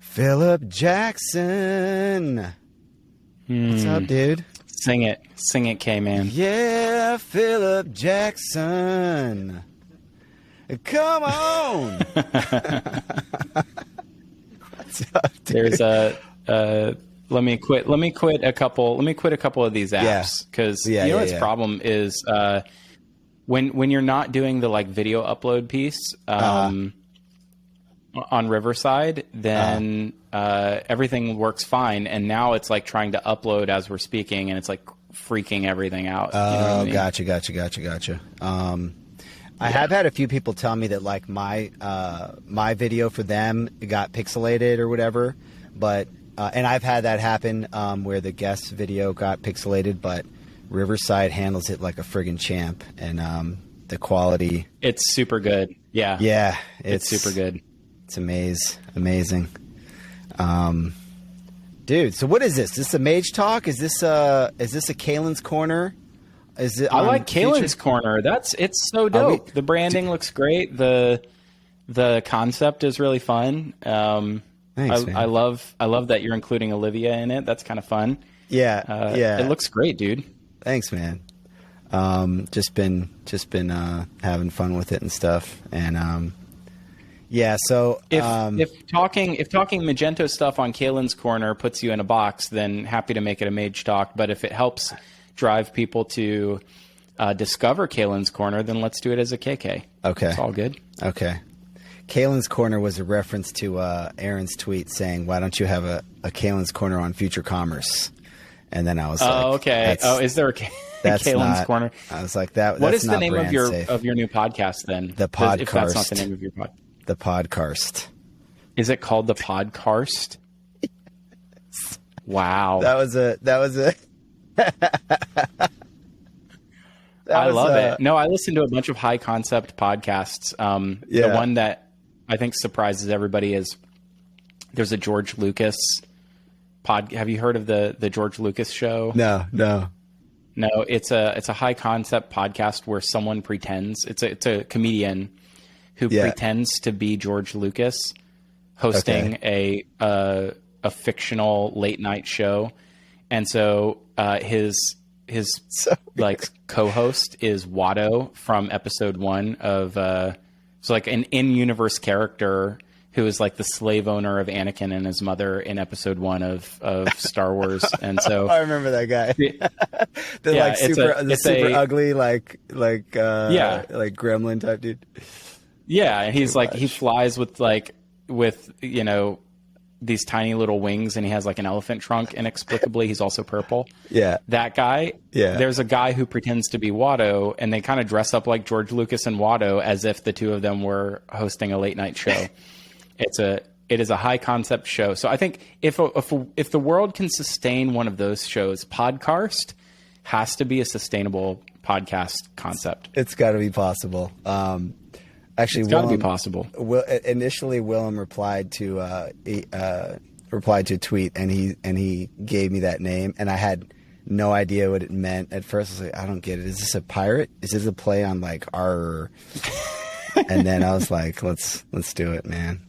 Phillip Jackson. What's up, dude? Sing it, K-Man. Yeah, Phillip Jackson. Come on. What's up, dude? There's let me quit a couple of these apps because its problem is when you're not doing the like video upload piece on Riverside, then everything works fine, and now it's like trying to upload as we're speaking, and it's like freaking everything out. Oh, you know what I mean? Gotcha. I have had a few people tell me that like my video for them got pixelated or whatever, but and I've had that happen where the guest video got pixelated, but Riverside handles it like a friggin' champ, and the quality. It's super good. Yeah. Yeah. It's super good. It's amazing. Dude, so what is this? Is this a Mage Talk? Is this a Kalen's Corner? Is it? I like Kalen's Corner. It's so dope. The branding looks great. The concept is really fun. Thanks, man. I love that you're including Olivia in it. That's kind of fun. Yeah. It looks great, dude. Thanks, man. Just been having fun with it and stuff, and So if talking Magento stuff on Kalen's Corner puts you in a box, then happy to make it a Mage Talk. But if it helps drive people to discover Kalen's Corner, then let's do it as a KK. Okay, it's all good. Okay. Kalen's Corner was a reference to Aaron's tweet saying, "Why don't you have a Kalen's Corner on Future Commerce?" And then I was like, okay. Is there a Kalen's Corner? I was like, that. What is the name of your safe. of your new podcast then? The Podcast. If that's not the name of your podcast. The Podcast. Is it called the Podcast? Yes. Wow. That was a. I love it. No, I listen to a bunch of high concept podcasts. The one that I think surprises everybody is there's a George Lucas pod. Have you heard of the George Lucas show? No. It's a high concept podcast where someone pretends it's a comedian who pretends to be George Lucas hosting a fictional late night show, and so his like co-host is Watto from episode 1 of so like an in-universe character who is like the slave owner of Anakin and his mother in episode 1 of Star Wars. And so I remember that guy. Super ugly, like gremlin type dude. Yeah. And he's like, he flies with these tiny little wings, and he has like an elephant trunk. Inexplicably, he's also purple. Yeah. That guy. Yeah. There's a guy who pretends to be Watto, and they kind of dress up like George Lucas and Watto as if the two of them were hosting a late night show. It is a high concept show. So I think if the world can sustain one of those shows, Podcast has to be a sustainable podcast concept. It's got to be possible. Actually, it's got to be possible. Initially, Willem replied to a tweet, and he gave me that name, and I had no idea what it meant at first. I was like, I don't get it. Is this a pirate? Is this a play on like R? And then I was like, let's do it, man.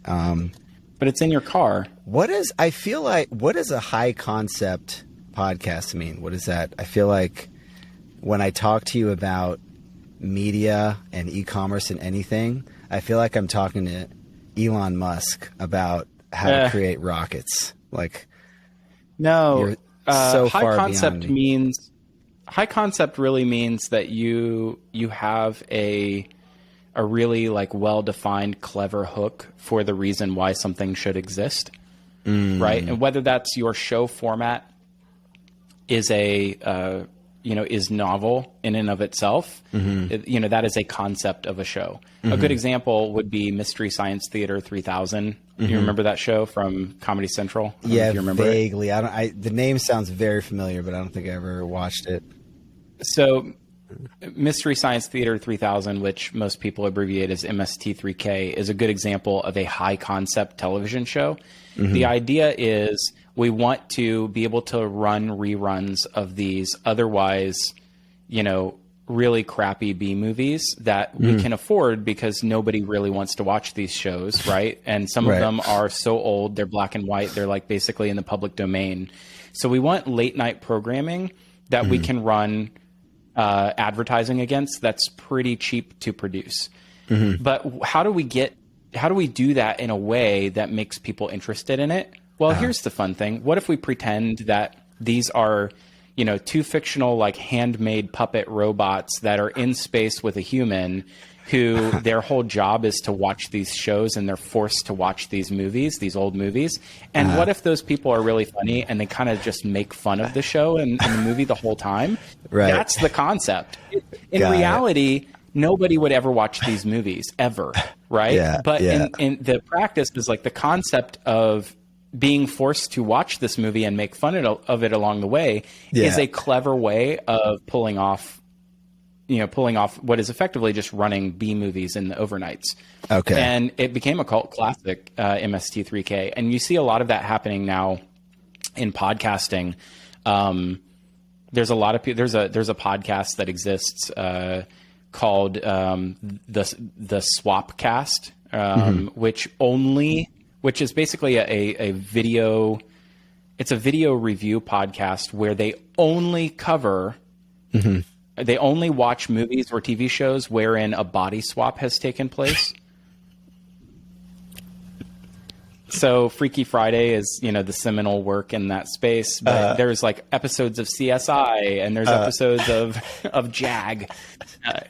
But it's in your car. What does a high concept podcast mean? What is that? I feel like when I talk to you about media and e-commerce and anything, I feel like I'm talking to Elon Musk about how to create rockets. Like, no, you're so high far concept beyond me. High concept really means that you have a really like well-defined, clever hook for the reason why something should exist, right? And whether that's your show format is is novel in and of itself. That is a concept of a show. A good example would be Mystery Science Theater 3000. You remember that show from Comedy Central? Yeah, you remember vaguely. The name sounds very familiar, but I don't think I ever watched it. So Mystery Science Theater 3000, which most people abbreviate as MST3K, is a good example of a high concept television show. The idea is we want to be able to run reruns of these otherwise, really crappy B movies that we can afford because nobody really wants to watch these shows, right? And some of them are so old, they're black and white, they're like basically in the public domain. So we want late night programming that we can run advertising against that's pretty cheap to produce. But how do we do that in a way that makes people interested in it? Well, here's the fun thing. What if we pretend that these are, you know, two fictional, like handmade puppet robots that are in space with a human who their whole job is to watch these shows and they're forced to watch these movies, these old movies. And what if those people are really funny and they kind of just make fun of the show and the movie the whole time? Right. That's the concept. In reality, nobody would ever watch these movies ever, right? Yeah, but in the practice is like the concept of being forced to watch this movie and make fun of it along the way is a clever way of pulling off what is effectively just running B movies in the overnights. Okay. And it became a cult classic, MST3K. And you see a lot of that happening now in podcasting. There's a lot of people, there's a podcast that exists, called, the Swapcast, which is basically a video. It's a video review podcast where they only cover, they only watch movies or TV shows wherein a body swap has taken place. So Freaky Friday is, you know, the seminal work in that space, but there's like episodes of CSI and there's episodes of JAG.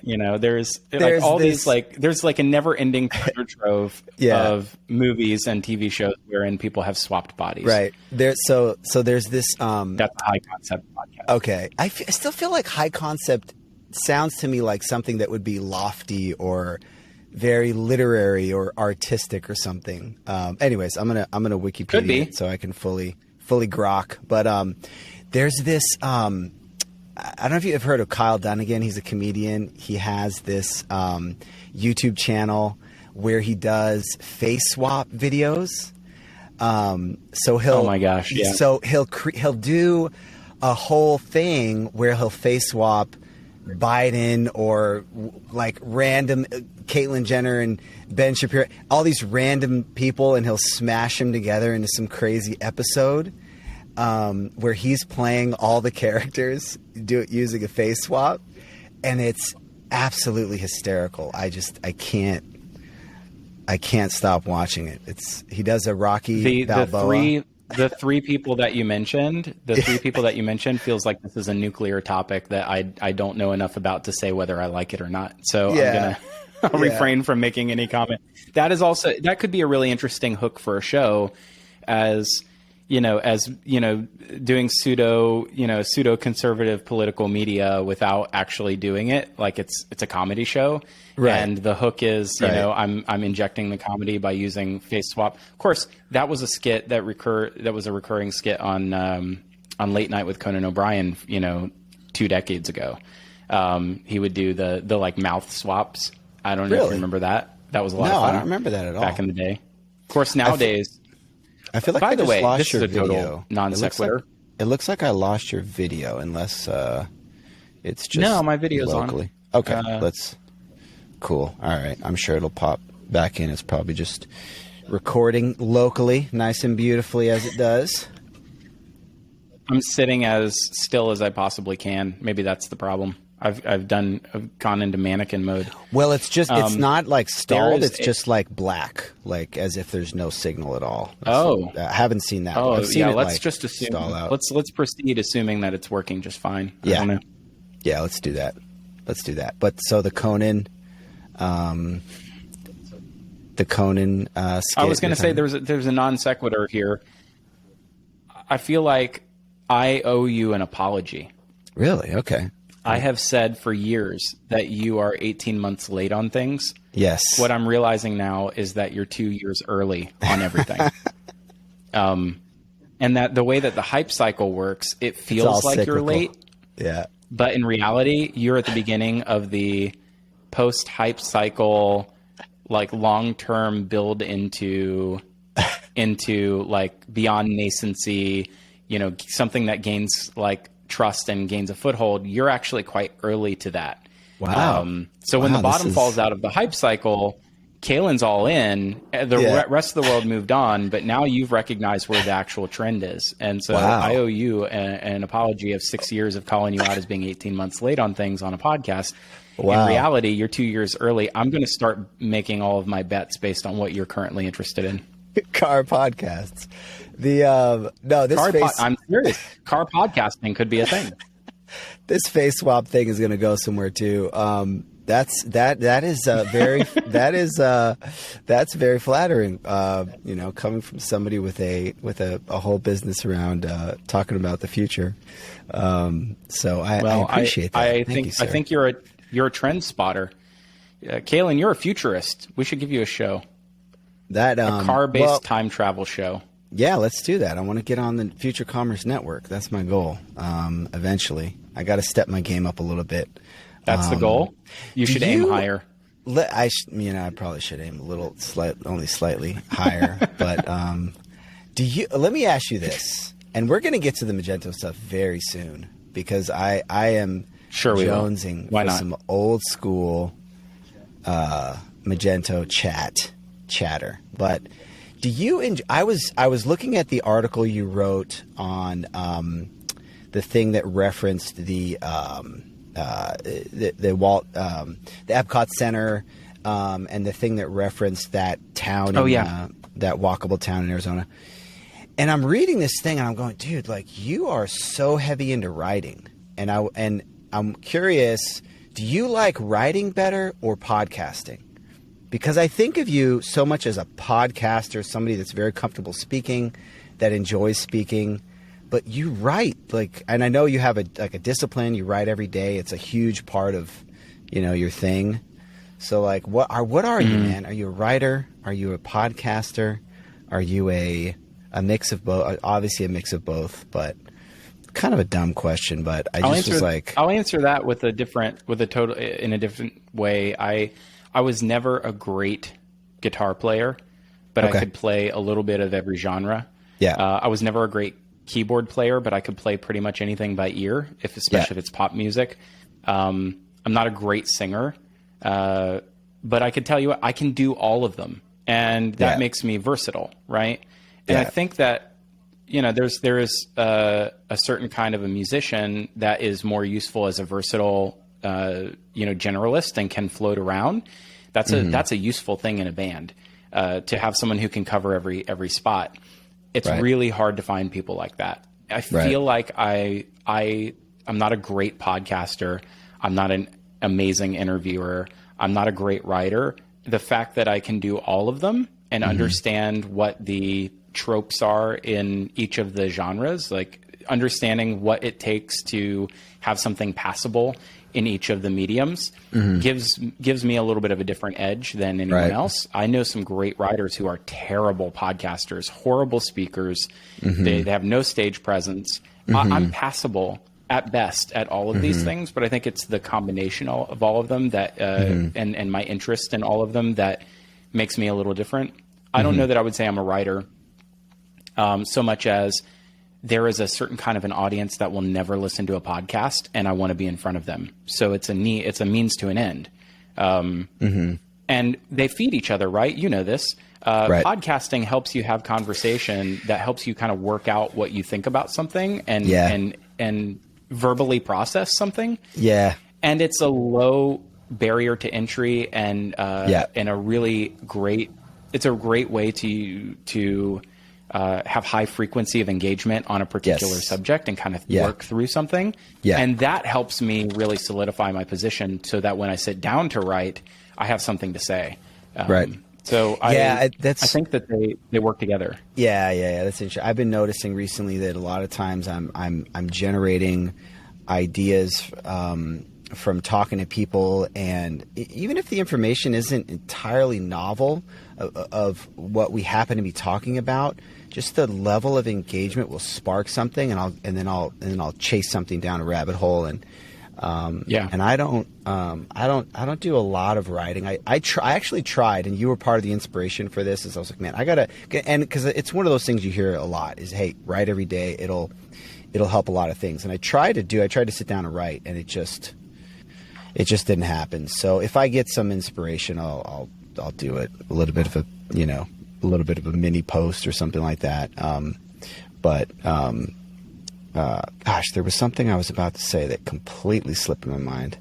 You know, there's like all these, like, there's like a never ending treasure trove of movies and TV shows wherein people have swapped bodies. Right. So there's this, that's a high concept podcast. Okay. I still feel like high concept sounds to me like something that would be lofty or very literary or artistic or something. Anyways, I'm gonna Wikipedia it so I can fully grok. But there's this. I don't know if you've heard of Kyle Dunnigan. He's a comedian. He has this YouTube channel where he does face swap videos. So he'll. Oh my gosh! Yeah. So he'll do a whole thing where he'll face swap Biden or like random Caitlyn Jenner and Ben Shapiro, all these random people, and he'll smash them together into some crazy episode where he's playing all the characters using a face swap, and it's absolutely hysterical. I can't stop watching it. He does a Rocky Balboa. The three people that you mentioned feels like this is a nuclear topic that I don't know enough about to say whether I like it or not. So I'll refrain from making any comment. That could be a really interesting hook for a show, as doing pseudo conservative political media without actually doing it. Like it's a comedy show. Right. And the hook is, I'm injecting the comedy by using face swap. Of course, that was a skit that was a recurring skit on Late Night with Conan O'Brien, 2 decades ago. He would do the like mouth swaps. I don't know if you remember that. That was a lot of fun. No, I don't remember that at all. Back in the day. Of course, nowadays. I feel like by I the just way, lost this your is a video. Total non sequitur. It looks like I lost your video, unless it's just no, my video's locally. on. Okay, cool. All right, I'm sure it'll pop back in. It's probably just recording locally, nice and beautifully as it does. I'm sitting as still as I possibly can. Maybe that's the problem. I've gone into mannequin mode. Well, it's not like stalled. It's just like black, like as if there's no signal at all. Oh, I haven't seen that. Oh, I've seen it, let's like, just assume. Stall out. Let's proceed assuming that it's working just fine. Yeah. I don't know. Yeah, let's do that. But so the Conan, skit. I was going to say there's a non sequitur here. I feel like I owe you an apology. Really? Okay. I have said for years that you are 18 months late on things. Yes. What I'm realizing now is that you're 2 years early on everything. And that the way that the hype cycle works, it feels like cyclical. You're late. Yeah. But in reality, you're at the beginning of the post-hype cycle, like long-term build into like beyond nascency, something that gains like trust and gains a foothold. You're actually quite early to that. Wow. So when the Wow, bottom falls out of the hype cycle, Kalen's all in. The rest of the world moved on, but now you've recognized where the actual trend is. And so I owe you an apology of 6 years of calling you out as being 18 months late on things on a podcast. Wow. In reality, you're 2 years early. I'm going to start making all of my bets based on what you're currently interested in. Car podcasts. I'm serious. Car podcasting could be a thing. This face swap thing is going to go somewhere too. That's very flattering. Coming from somebody with a whole business around talking about the future. So I appreciate that. I think you're a trend spotter. Kalen, you're a futurist. We should give you a show. A car-based time travel show. Yeah, let's do that. I want to get on the Future Commerce Network. That's my goal. Eventually, I got to step my game up a little bit. That's the goal. You should aim higher. I probably should aim only slightly higher. But let me ask you this, and we're going to get to the Magento stuff very soon because I am jonesing for some old school Magento chatter. But do you? I was looking at the article you wrote on the thing that referenced the Epcot Center, and the thing that referenced that town, that walkable town in Arizona. And I'm reading this thing and I'm going, dude, like you are so heavy into writing, and I'm curious, do you like writing better or podcasting? Because I think of you so much as a podcaster, somebody that's very comfortable speaking, that enjoys speaking. But you write and I know you have a discipline. You write every day. It's a huge part of, your thing. So what are you, man? Are you a writer? Are you a podcaster? Are you a mix of both? Obviously a mix of both, but kind of a dumb question. But I'll answer that in a different way. I was never a great guitar player, but I could play a little bit of every genre. Yeah. I was never a great keyboard player, but I could play pretty much anything by ear, especially if it's pop music. I'm not a great singer, but I could tell you I can do all of them, and that makes me versatile, right? And I think that there is a certain kind of a musician that is more useful as a versatile generalist and can float around. That's a useful thing in a band, to have someone who can cover every spot. It's really hard to find people like that. I feel like I'm not a great podcaster. I'm not an amazing interviewer. I'm not a great writer. The fact that I can do all of them and understand what the tropes are in each of the genres, like understanding what it takes to have something passable in each of the mediums, gives me a little bit of a different edge than anyone else. I know some great writers who are terrible podcasters, horrible speakers. They have no stage presence. I'm passable at best at all of these things, but I think it's the combination of all of them that and my interest in all of them that makes me a little different. I don't know that I would say I'm a writer so much as there is a certain kind of an audience that will never listen to a podcast, and I want to be in front of them. So it's a means to an end. And they feed each other, right? You know this. Podcasting helps you have conversation that helps you kind of work out what you think about something and verbally process something. Yeah. And it's a low barrier to entry and a really great, it's a great way to have high frequency of engagement on a particular subject and kind of work through something. Yeah. And that helps me really solidify my position so that when I sit down to write, I have something to say. So I think that they work together. Yeah. That's interesting. I've been noticing recently that a lot of times I'm generating ideas from talking to people, and even if the information isn't entirely novel of what we happen to be talking about, just the level of engagement will spark something, and then I'll chase something down a rabbit hole, and I don't do a lot of writing. I actually tried, and you were part of the inspiration for this. Is I was like, man, I gotta, and because it's one of those things you hear a lot is, hey, write every day. It'll help a lot of things. And I tried to sit down and write, and it it just didn't happen. So if I get some inspiration, I'll do it. A little bit of a mini post or something like that. Gosh, there was something I was about to say that completely slipped my mind.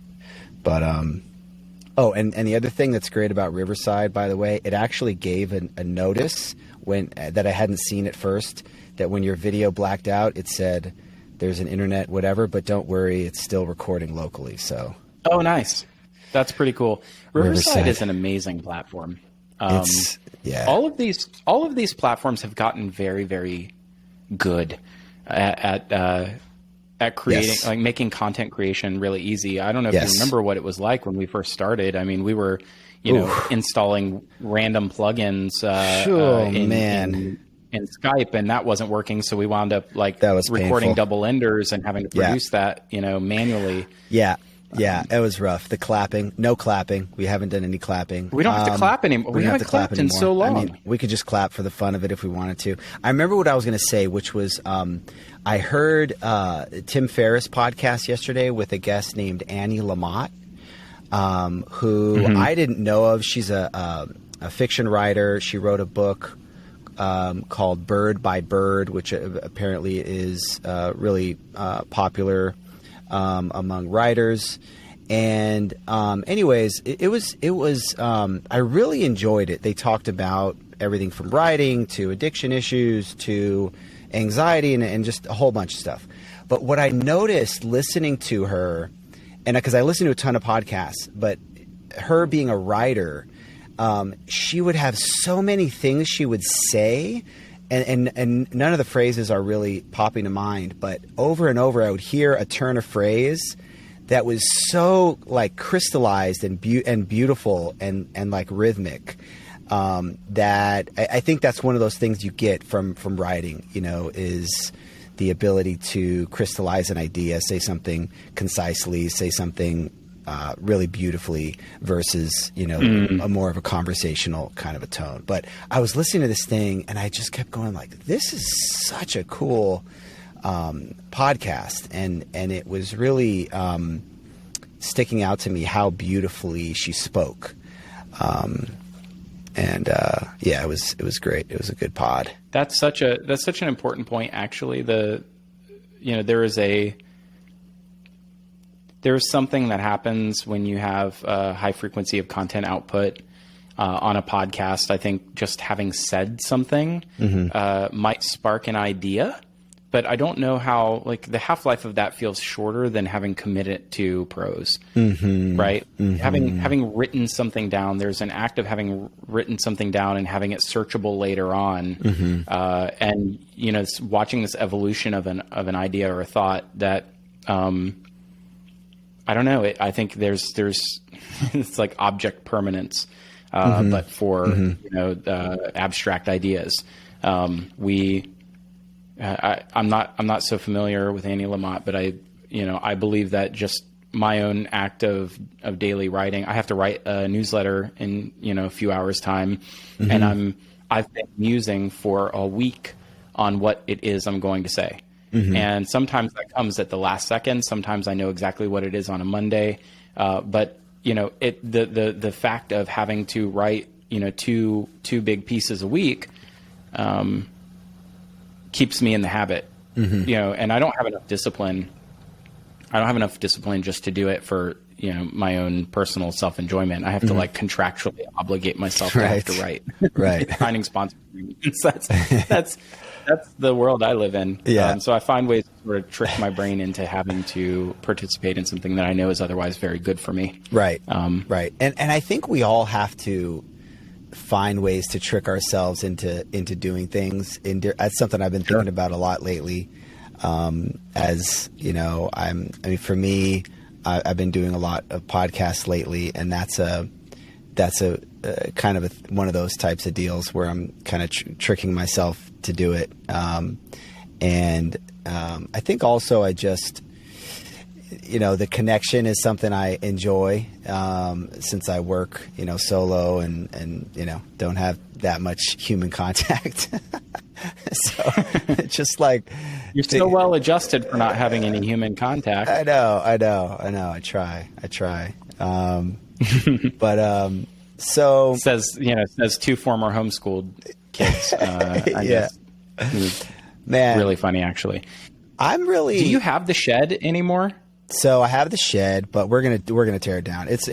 But and the other thing that's great about Riverside, by the way, it actually gave a notice that I hadn't seen at first, that when your video blacked out, it said there's an internet whatever, but don't worry, it's still recording locally. So. Oh, nice. That's pretty cool. Riverside is an amazing platform. All of these platforms have gotten very, very good at creating, like making content creation really easy. I don't know if you remember what it was like when we first started. I mean, we were, installing random plugins in Skype, and that wasn't working. So we wound up recording painful. Double enders and having to produce that, manually. Yeah. Yeah, it was rough. The clapping, no clapping. We haven't done any clapping. We don't have to clap anymore. We haven't clapped in so long. I mean, we could just clap for the fun of it if we wanted to. I remember what I was going to say, which was I heard Tim Ferriss' podcast yesterday with a guest named Annie Lamott, who I didn't know of. She's a fiction writer. She wrote a book called Bird by Bird, which apparently is really popular among writers. And anyways, it was I really enjoyed it. They talked about everything from writing to addiction issues to anxiety and just a whole bunch of stuff. But what I noticed listening to her, and because I listen to a ton of podcasts, but her being a writer, she would have so many things she would say, and none of the phrases are really popping to mind, but over and over I would hear a turn of phrase that was so like crystallized and beautiful and like rhythmic, that I think that's one of those things you get from writing, is the ability to crystallize an idea, say something concisely, say something really beautifully versus, a more of a conversational kind of a tone. But I was listening to this thing and I just kept going like, this is such a cool podcast. And it was really sticking out to me how beautifully she spoke. It was great. It was a good pod. That's such an important point. Actually, there's something that happens when you have a high frequency of content output on a podcast. I think just having said something might spark an idea, but I don't know how, like, the half-life of that feels shorter than having committed to prose, right? Having written something down, there's an act of having written something down and having it searchable later on. And, watching this evolution of an idea or a thought that, I don't know. I think there's it's like object permanence, but for abstract ideas. I'm not so familiar with Annie Lamott, but I believe that just my own act of daily writing. I have to write a newsletter in a few hours time, and I've been musing for a week on what it is I'm going to say. And sometimes that comes at the last second. Sometimes I know exactly what it is on a Monday. But the fact of having to write, two big pieces a week, keeps me in the habit, and I don't have enough discipline. I don't have enough discipline just to do it for, my own personal self-enjoyment. I have to contractually obligate myself to have to write. Right. Finding sponsors. That's the world I live in. Yeah. So I find ways to sort of trick my brain into having to participate in something that I know is otherwise very good for me. Right. Right. And I think we all have to find ways to trick ourselves into doing things. That's something I've been thinking about a lot lately. For me, I've been doing a lot of podcasts lately, and that's a kind of one of those types of deals where I'm kind of tricking myself to do it. I think also I just, the connection is something I enjoy, since I work, solo and don't have that much human contact. So it's just like, you're so well adjusted for not having any human contact. I know. I try. So says two former homeschooled kids. I guess. Man, really funny, actually. Do you have the shed anymore? So I have the shed, but we're gonna tear it down. It's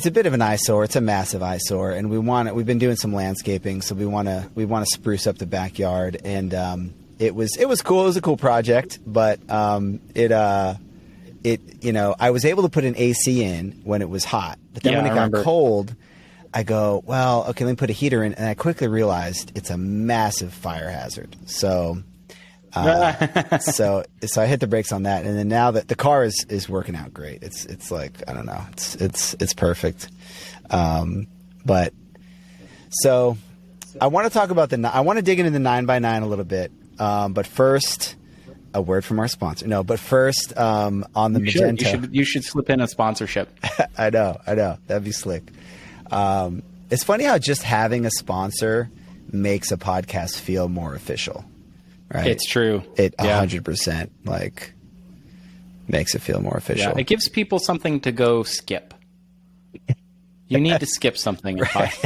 a bit of an eyesore. It's a massive eyesore, and we've been doing some landscaping, so we want to spruce up the backyard. And it was cool. It was a cool project, but I was able to put an AC in when it was hot, but then when it got cold, I go, well, okay, let me put a heater in, and I quickly realized it's a massive fire hazard. So. So I hit the brakes on that, and then now that the car is working out great, it's like, I don't know, it's perfect. But so I want to talk about I want to dig into the 9x9 a little bit. But first, a word from our sponsor. No, but first, on the Magento, you should slip in a sponsorship. I know, that'd be slick. It's funny how just having a sponsor makes a podcast feel more official. Right. It's true. It 100% like makes it feel more official. Yeah, it gives people something to go skip. You need to skip something. Right.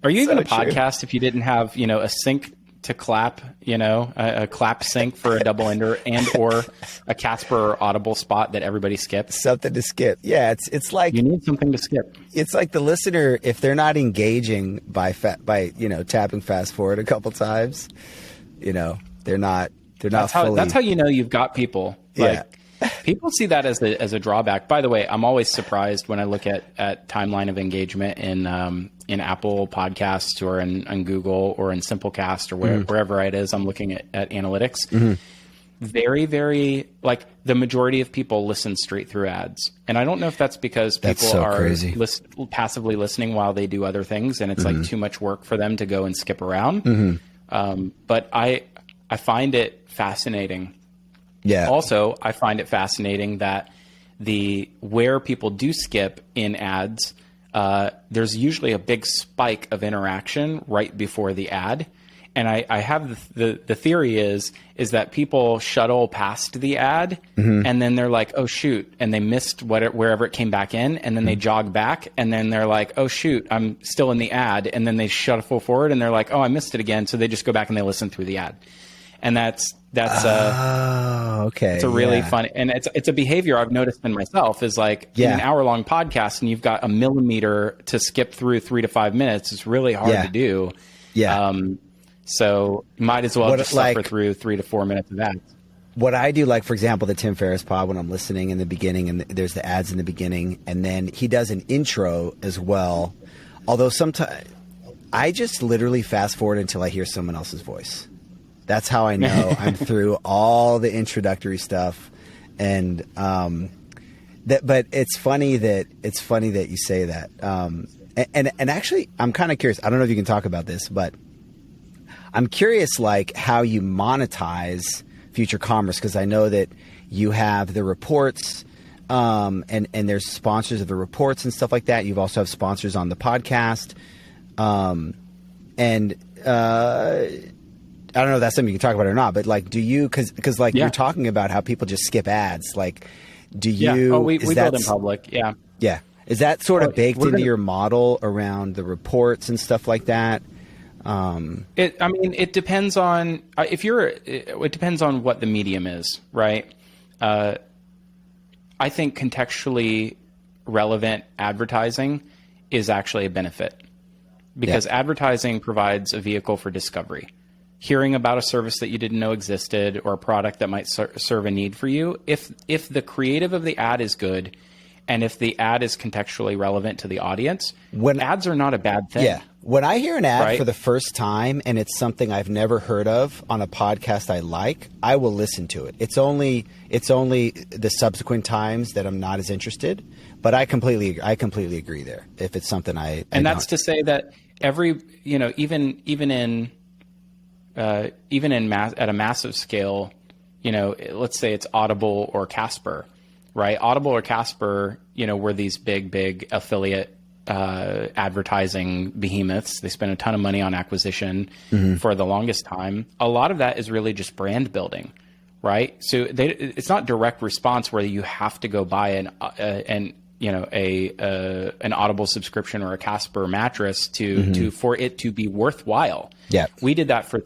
Are you even a podcast if you didn't have, a sync to clap, a clap sync for a double ender and or a Casper or Audible spot that everybody skips? Something to skip. Yeah, it's like you need something to skip. It's like the listener, if they're not engaging by tapping fast forward a couple times, they're not fully. That's how you've got people. People see that as a drawback. By the way, I'm always surprised when I look at timeline of engagement in Apple Podcasts or in Google or in Simplecast or wherever it is I'm looking at analytics. Mm-hmm. Very, very, like the majority of people listen straight through ads. And I don't know if that's because people are passively listening while they do other things, and it's like too much work for them to go and skip around. Mm-hmm. But I find it fascinating. Yeah. Also, I find it fascinating that where people do skip in ads, there's usually a big spike of interaction right before the ad. And I have the theory is that people shuttle past the ad, and then they're like, oh shoot, and they missed wherever it came back in, and then they jog back, and then they're like, oh shoot, I'm still in the ad, and then they shuttle forward, and they're like, oh, I missed it again, so they just go back and they listen through the ad. And that's okay. It's a really fun, and it's a behavior I've noticed in myself is like in an hour-long podcast, and you've got a millimeter to skip through 3 to 5 minutes. It's really hard to do. Yeah. So might as well just suffer through 3 to 4 minutes of ads. What I do, like for example, the Tim Ferriss pod, when I'm listening in the beginning, and there's the ads in the beginning, and then he does an intro as well. Although sometimes I just literally fast forward until I hear someone else's voice. That's how I know I'm through all the introductory stuff, and but it's funny that you say that. And actually, I'm kind of curious. I don't know if you can talk about this, but I'm curious, like how you monetize Future Commerce, because I know that you have the reports, and there's sponsors of the reports and stuff like that. You've also have sponsors on the podcast, and I don't know if that's something you can talk about or not, but like, do you, cause like you're talking about how people just skip ads. Like, do you, yeah. We build in public. Yeah. Yeah. Is that sort of baked into your model around the reports and stuff like that? It depends on, it depends on what the medium is, right? I think contextually relevant advertising is actually a benefit because advertising provides a vehicle for discovery. Hearing about a service that you didn't know existed or a product that might serve a need for you. If the creative of the ad is good and if the ad is contextually relevant to the audience, ads are not a bad thing. Yeah. When I hear an ad for the first time and it's something I've never heard of on a podcast I like, I will listen to it. It's only the subsequent times that I'm not as interested, but I completely agree there. If it's something that's to say that every, at a massive scale, let's say it's Audible or Casper, right? Audible or Casper, were these big affiliate advertising behemoths. They spend a ton of money on acquisition for the longest time. A lot of that is really just brand building, right? So it's not direct response where you have to go buy an Audible subscription or a Casper mattress for it to be worthwhile. Yeah. We did that for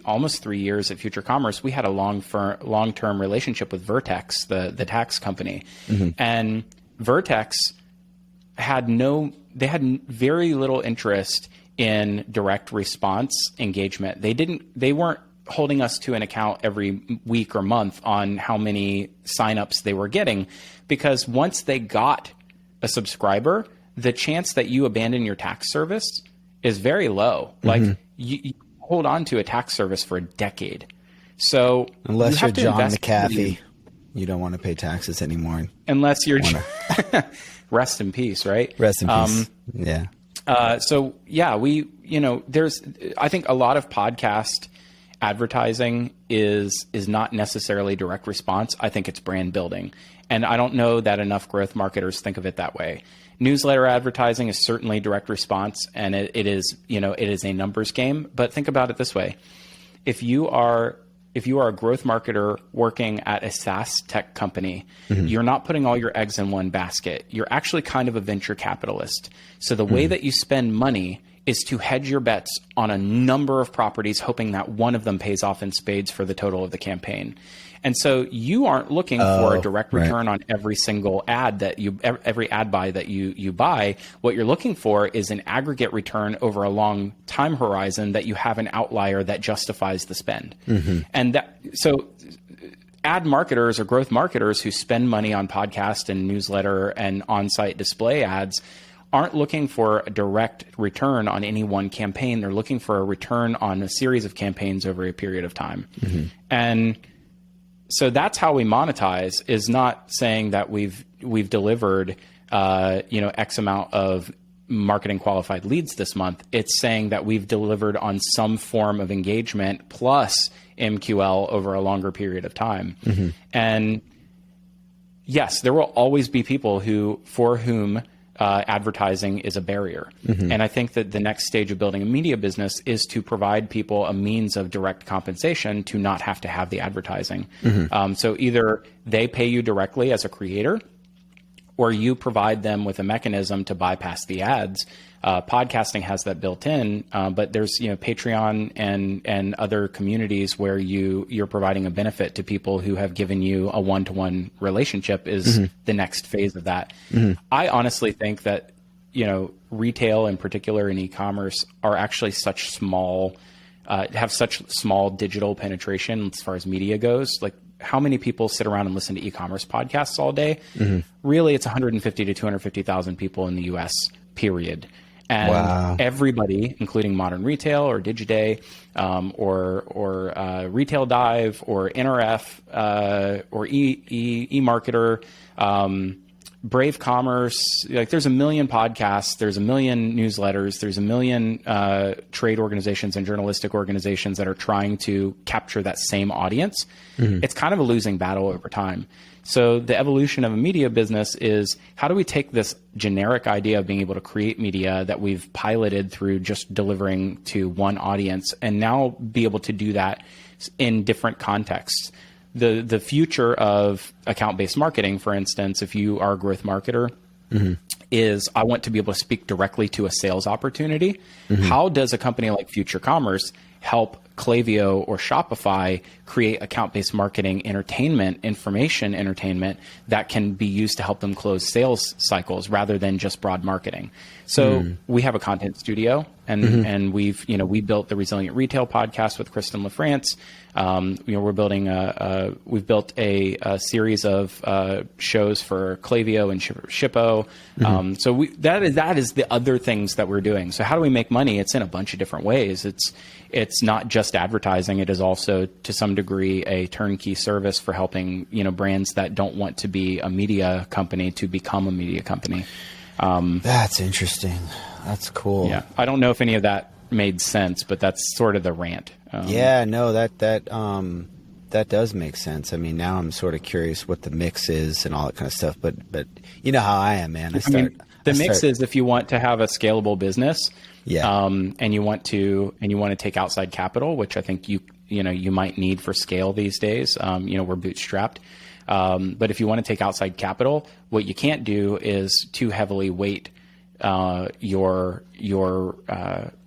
almost 3 years at Future Commerce. We had a long-term relationship with Vertex, the tax company. And Vertex had very little interest in direct response engagement. They weren't holding us to an account every week or month on how many signups they were getting, because once they got a subscriber, the chance that you abandon your tax service is very low. Like you hold on to a tax service for a decade. So unless you're John McAfee, you don't want to pay taxes anymore. Unless you're rest in peace, right? Rest in peace. Yeah. So yeah, I think a lot of podcast advertising is not necessarily direct response. I think it's brand building. And I don't know that enough growth marketers think of it that way. Newsletter advertising is certainly direct response, and it is a numbers game. But think about it this way. If you are a growth marketer working at a SaaS tech company, you're not putting all your eggs in one basket. You're actually kind of a venture capitalist. So the way that you spend money is to hedge your bets on a number of properties, hoping that one of them pays off in spades for the total of the campaign. And so you aren't looking for a direct return on every single every ad buy that you buy. What you're looking for is an aggregate return over a long time horizon that you have an outlier that justifies the spend. And so ad marketers or growth marketers who spend money on podcast and newsletter and on-site display ads aren't looking for a direct return on any one campaign. They're looking for a return on a series of campaigns over a period of time. And so that's how we monetize, is not saying that we've delivered X amount of marketing qualified leads this month. It's saying that we've delivered on some form of engagement plus MQL over a longer period of time. And yes, there will always be people for whom advertising is a barrier. And I think that the next stage of building a media business is to provide people a means of direct compensation to not have to have the advertising. So either they pay you directly as a creator, or you provide them with a mechanism to bypass the ads. Podcasting has that built in, but there's Patreon and other communities where you're providing a benefit to people who have given you a one-to-one relationship is the next phase of that. I honestly think that retail in particular and e-commerce are actually have such small digital penetration as far as media goes. Like, how many people sit around and listen to e-commerce podcasts all day? Really, it's 150 to 250,000 people in the US, period. And everybody, including Modern Retail or Digiday, or Retail Dive or NRF, or eMarketer, Brave Commerce, like there's a million podcasts, there's a million newsletters, there's a million trade organizations and journalistic organizations that are trying to capture that same audience. It's kind of a losing battle over time. So the evolution of a media business is, how do we take this generic idea of being able to create media that we've piloted through just delivering to one audience, and now be able to do that in different contexts? The future of account-based marketing, for instance, if you are a growth marketer, is I want to be able to speak directly to a sales opportunity. How does a company like Future Commerce help Klaviyo or Shopify create account-based marketing information entertainment that can be used to help them close sales cycles rather than just broad marketing? So we have a content studio, and we built the Resilient Retail podcast with Kristen LaFrance. We've built a series of shows for Klaviyo and Shippo. So that is the other things that we're doing. So how do we make money? It's in a bunch of different ways. It's not just advertising. It is also, to some degree, a turnkey service for helping brands that don't want to be a media company to become a media company. That's interesting. That's cool. Yeah, I don't know if any of that made sense, but that's sort of the rant. That does make sense. I mean, now I'm sort of curious what the mix is and all that kind of stuff. But you know how I am, man. The mix is, if you want to have a scalable business, Yeah. and you want to take outside capital, which I think you might need for scale these days. We're bootstrapped. But if you want to take outside capital, what you can't do is too heavily weight your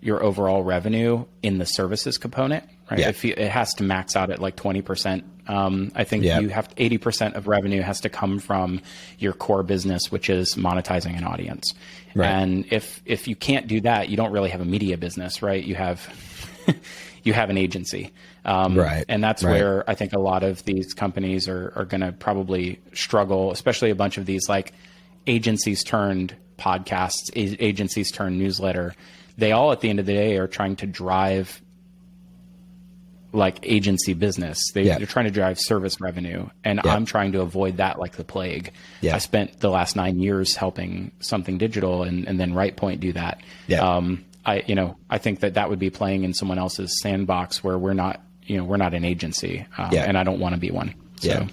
overall revenue in the services component, right? Yeah. It has to max out at like 20%. I think you have 80% of revenue has to come from your core business, which is monetizing an audience. Right. And if you can't do that, you don't really have a media business, right? You have you have an agency. Right. And that's where I think a lot of these companies are going to probably struggle, especially a bunch of these like agencies turned podcasts, agencies turned newsletter. They all at the end of the day are trying to drive like agency business. They're trying to drive service revenue. And I'm trying to avoid that like the plague. Yeah. I spent the last 9 years helping Something Digital and then Rightpoint do that. Yeah. I think that would be playing in someone else's sandbox where we're not an agency, and I don't want to be one. So. Yeah.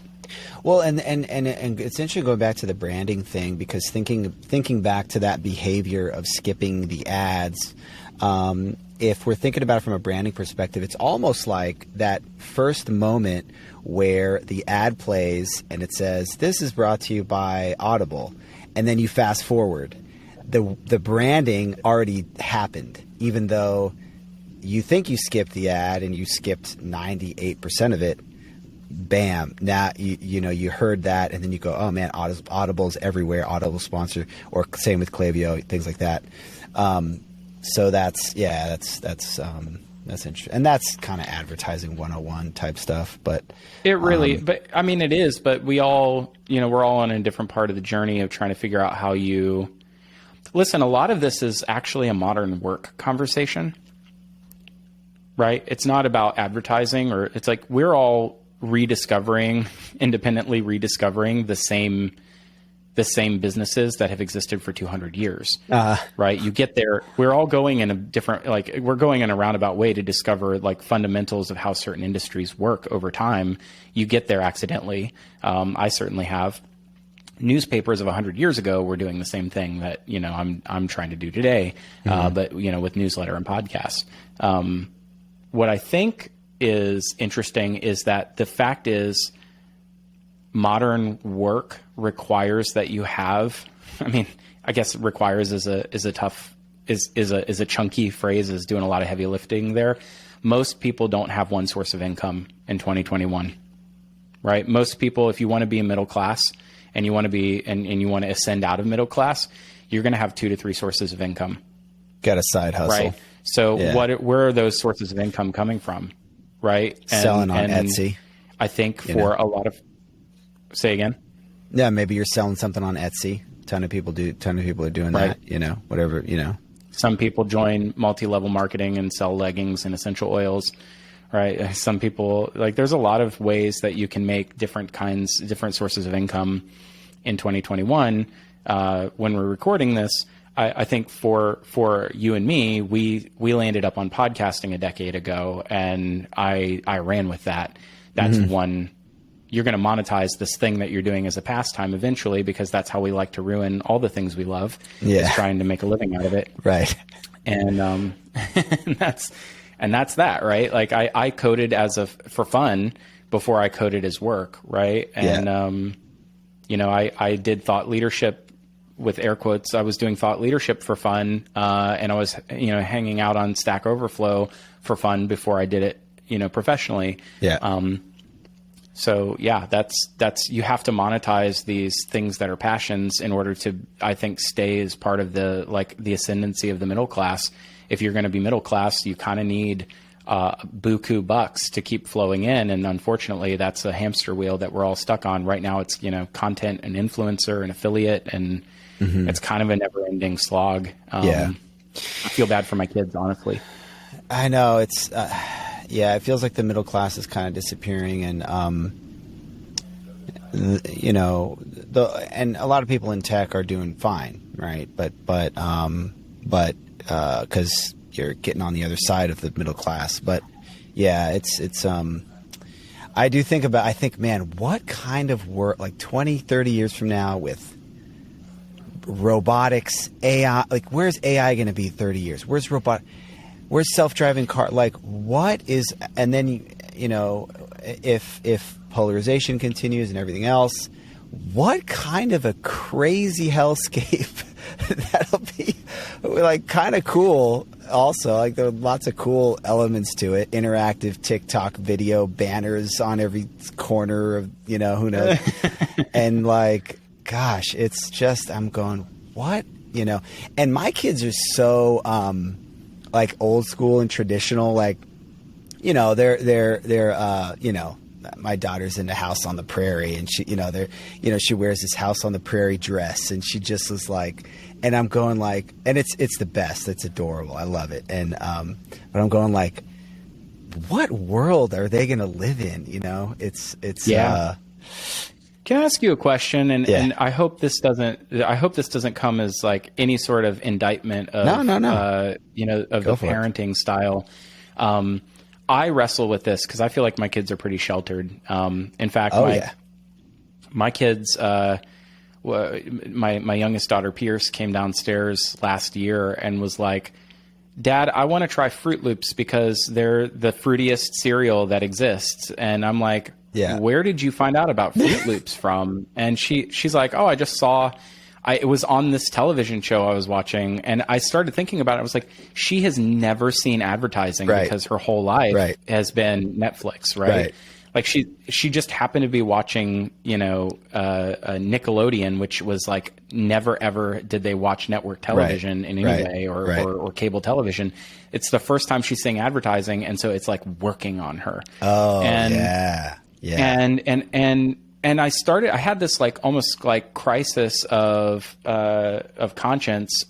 Well, and it's interesting going back to the branding thing, because thinking back to that behavior of skipping the ads, if we're thinking about it from a branding perspective, it's almost like that first moment where the ad plays and it says, "This is brought to you by Audible," and then you fast forward. The branding already happened, even though you think you skipped the ad and you skipped 98% of it. Bam! Now you heard that, and then you go, "Oh man, Audible's everywhere. Audible sponsor," or same with Klaviyo, things like that. So that's interesting, and that's kind of advertising 101 type stuff. But it really, but I mean, it is. But we all, we're all on a different part of the journey of trying to figure out how you. Listen, a lot of this is actually a modern work conversation, right? It's not about advertising, or it's like we're all independently rediscovering the same businesses that have existed for 200 years, right? You get there, we're all going in a different, we're going in a roundabout way to discover like fundamentals of how certain industries work over time. You get there accidentally. I certainly have. Newspapers of 100 years ago were doing the same thing that, I'm trying to do today, but, with newsletter and podcast. What I think is interesting is that the fact is modern work requires that you have, I guess requires is a chunky phrase, is doing a lot of heavy lifting there. Most people don't have one source of income in 2021, right? Most people, if you want to be a middle class and you want to be, and you want to ascend out of middle class, you're going to have 2 to 3 sources of income. Got a side hustle. Right. So where are those sources of income coming from? Right. Selling on Etsy. I think for a lot of, say again. Yeah. Maybe you're selling something on Etsy. Ton of people are doing that, whatever, Some people join multi-level marketing and sell leggings and essential oils. Right. Some people, there's a lot of ways that you can make different sources of income in 2021. When we're recording this, I think for you and me, we landed up on podcasting a decade ago, and I ran with that. That's one. You're going to monetize this thing that you're doing as a pastime eventually, because that's how we like to ruin all the things we love. Yeah. Is trying to make a living out of it. Right. And and that's that, right? Like I coded for fun before I coded as work, right? And I did thought leadership with air quotes. I was doing thought leadership for fun, and I was hanging out on Stack Overflow for fun before I did it professionally. Yeah. So yeah, that's you have to monetize these things that are passions in order to, I think, stay as part of the ascendancy of the middle class. If you're going to be middle class, you kind of need buku bucks to keep flowing in. And unfortunately, that's a hamster wheel that we're all stuck on right now. It's, content and influencer and affiliate, and it's kind of a never ending slog. I feel bad for my kids, honestly. I know it's, it feels like the middle class is kind of disappearing, and, and a lot of people in tech are doing fine. Right. But, because you're getting on the other side of the middle class. But yeah, it's I think, man, what kind of work, like 20, 30 years from now, with robotics, AI. Like, where's AI going to be 30 years? Where's self-driving car? Like, what is? And then if polarization continues and everything else, what kind of a crazy hellscape that'll be? Like, kind of cool. Also, like, there are lots of cool elements to it. Interactive TikTok video banners on every corner of, who knows. And like, gosh, it's just, I'm going, what? And my kids are so like old school and traditional, like, they're my daughter's in the House on the Prairie, and she, she wears this House on the Prairie dress, and she just was like, and I'm going like, and it's the best. It's adorable. I love it. And, but I'm going like, what world are they going to live in? It's yeah. Can I ask you a question? And I hope this doesn't come as like any sort of indictment of, no. Of the parenting style. I wrestle with this because I feel like my kids are pretty sheltered. In fact, my kids, my youngest daughter, Pierce, came downstairs last year and was like, Dad, I want to try Fruit Loops because they're the fruitiest cereal that exists. And I'm like, where did you find out about Fruit Loops from? And she's like, oh, I just saw, it was on this television show I was watching. And I started thinking about it. I was like, she has never seen advertising because her whole life has been Netflix, right? Like she just happened to be watching, Nickelodeon, which was like never ever did they watch network television in any way or cable television. It's the first time she's seeing advertising, and so it's like working on her. Oh, and, yeah. And I had this like almost like crisis of conscience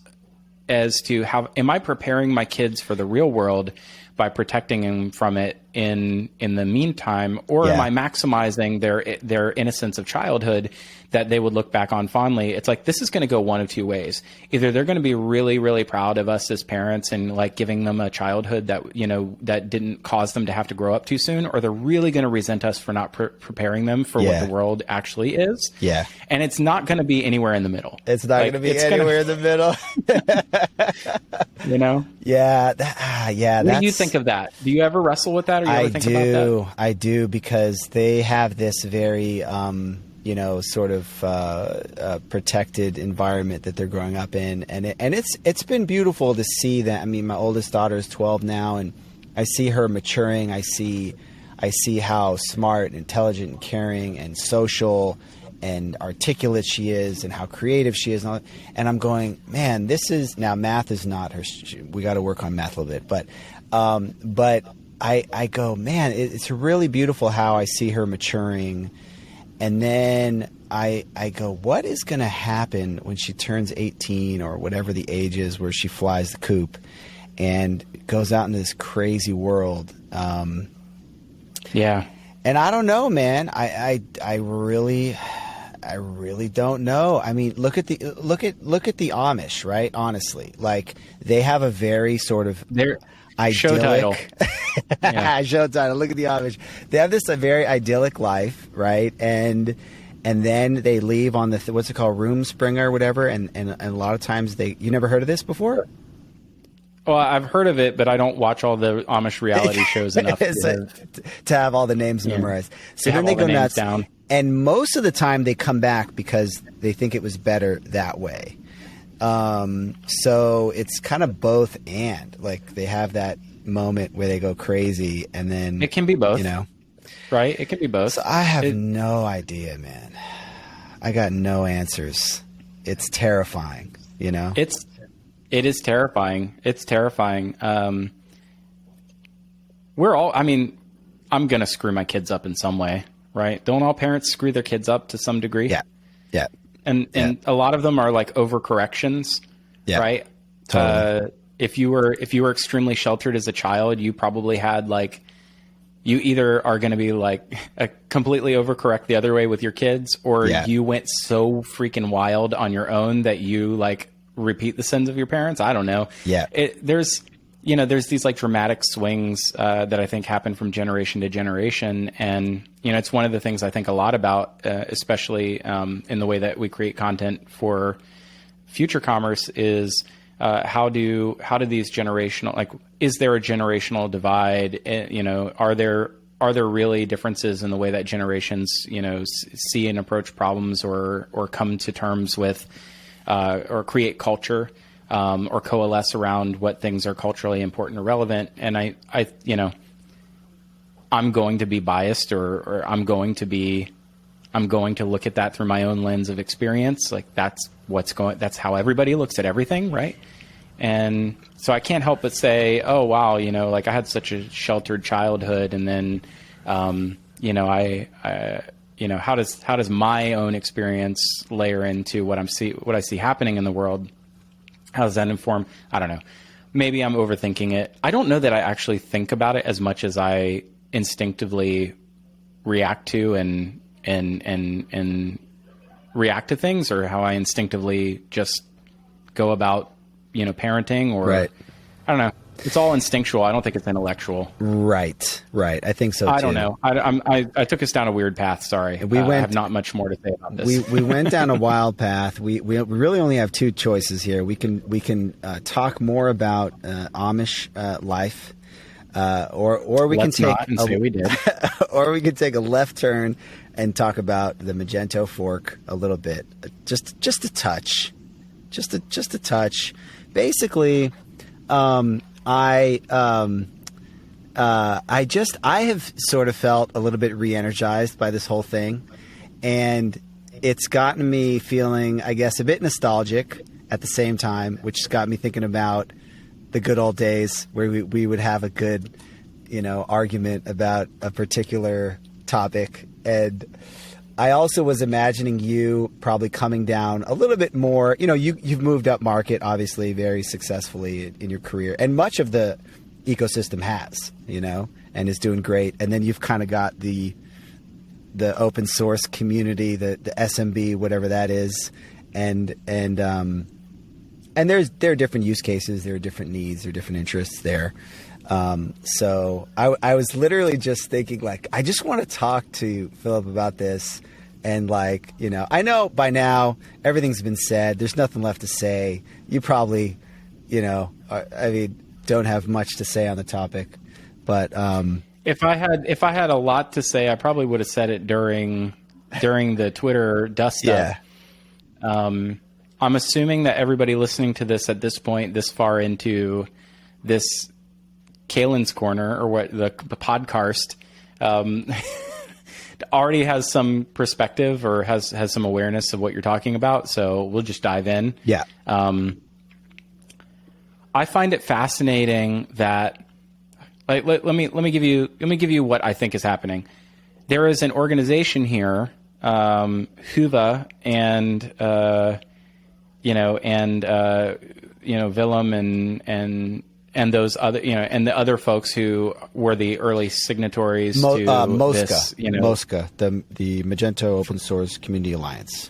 as to how am I preparing my kids for the real world by protecting them from it in the meantime, or am I maximizing their innocence of childhood that they would look back on fondly? It's like, this is going to go one of two ways. Either they're going to be really, really proud of us as parents and like giving them a childhood that, that didn't cause them to have to grow up too soon, or they're really going to resent us for not preparing them for what the world actually is. Yeah. And it's not going to be anywhere in the middle. It's not going to be anywhere in the middle. Yeah. What do you think of that? Do you ever wrestle with that? Or you ever think about that? I do, because they have this very, sort of protected environment that they're growing up in, and it's been beautiful to see that. I mean, my oldest daughter is 12 now, and I see her maturing. I see how smart, and intelligent, and caring, and social, and articulate she is, and how creative she is, and I'm going, man, now math is not her. We got to work on math a little bit, but I go, man, it's really beautiful how I see her maturing. And then I go, what is going to happen when she turns 18 or whatever the age is where she flies the coop and goes out into this crazy world? And I don't know, man. I really don't know. I mean, look at the Amish, right? Honestly, like, they have a very sort of show title. Show title. Look at the Amish. They have this very idyllic life, right? And then they leave on the what's it called, Roomspringer or whatever. And a lot of times you never heard of this before? Well, I've heard of it, but I don't watch all the Amish reality shows enough to have all the names memorized. So then they go nuts down. And most of the time they come back because they think it was better that way. So it's kind of both, and like they have that moment where they go crazy, and then it can be both, right? It can be both. So I have no idea, man. I got no answers. It's terrifying, It is terrifying. It's terrifying. I'm going to screw my kids up in some way, right? Don't all parents screw their kids up to some degree? Yeah. Yeah. And a lot of them are like overcorrections, right? Totally. If you were extremely sheltered as a child, you probably had like, you either are going to be like completely overcorrect the other way with your kids, or you went so freaking wild on your own that you like repeat the sins of your parents. I don't know. Yeah. There's these like dramatic swings that I think happen from generation to generation. And, it's one of the things I think a lot about, especially in the way that we create content for future commerce is how do these generational, like, is there a generational divide? You know, are there really differences in the way that generations, you know, see and approach problems or come to terms with or create culture or coalesce around what things are culturally important or relevant? And I you know, I'm going to be biased or I'm going to look at that through my own lens of experience. Like that's how everybody looks at everything, right? And so I can't help but say, oh wow, you know, like I had such a sheltered childhood, and then, you know, I you know, how does my own experience layer into what I see happening in the world? How does that inform? I don't know. Maybe I'm overthinking it. I don't know that I actually think about it as much as I instinctively react to and react to things, or how I instinctively just go about, you know, parenting, or right. I don't know. It's all instinctual. I don't think it's intellectual. Right. I think so too. I don't know. I took us down a weird path. Sorry. I have not much more to say about this. We went down a wild path. We really only have two choices here. We can talk more about Amish life, or we Let's can take not and say we did. or we can take a left turn and talk about the Magento fork a little bit, just a touch, just a touch. Basically, I have sort of felt a little bit re-energized by this whole thing, and it's gotten me feeling, I guess, a bit nostalgic at the same time, which has got me thinking about the good old days where we would have a good, you know, argument about a particular topic. And I also was imagining you probably coming down a little bit more. You know, you've moved up market, obviously, very successfully in your career, and much of the ecosystem has, you know, and is doing great. And then you've kind of got the open source community, the SMB, whatever that is, and there are different use cases, there are different needs, there are different interests there. So I was literally just thinking, like, I just want to talk to Phillip about this. And, like, you know, I know by now everything's been said. There's nothing left to say. You probably, you know, don't have much to say on the topic. But if I had a lot to say, I probably would have said it during the Twitter dust up. Yeah. I'm assuming that everybody listening to this at this point, this far into this Kalen's Corner, or what the podcast, already has some perspective or has some awareness of what you're talking about. So we'll just dive in. Yeah. I find it fascinating that, like, let me give you what I think is happening. There is an organization here, Huva and Willem and those other, you know, and the other folks who were the early signatories to Mosca, this, you know, Mosca, the Magento Open Source Community Alliance.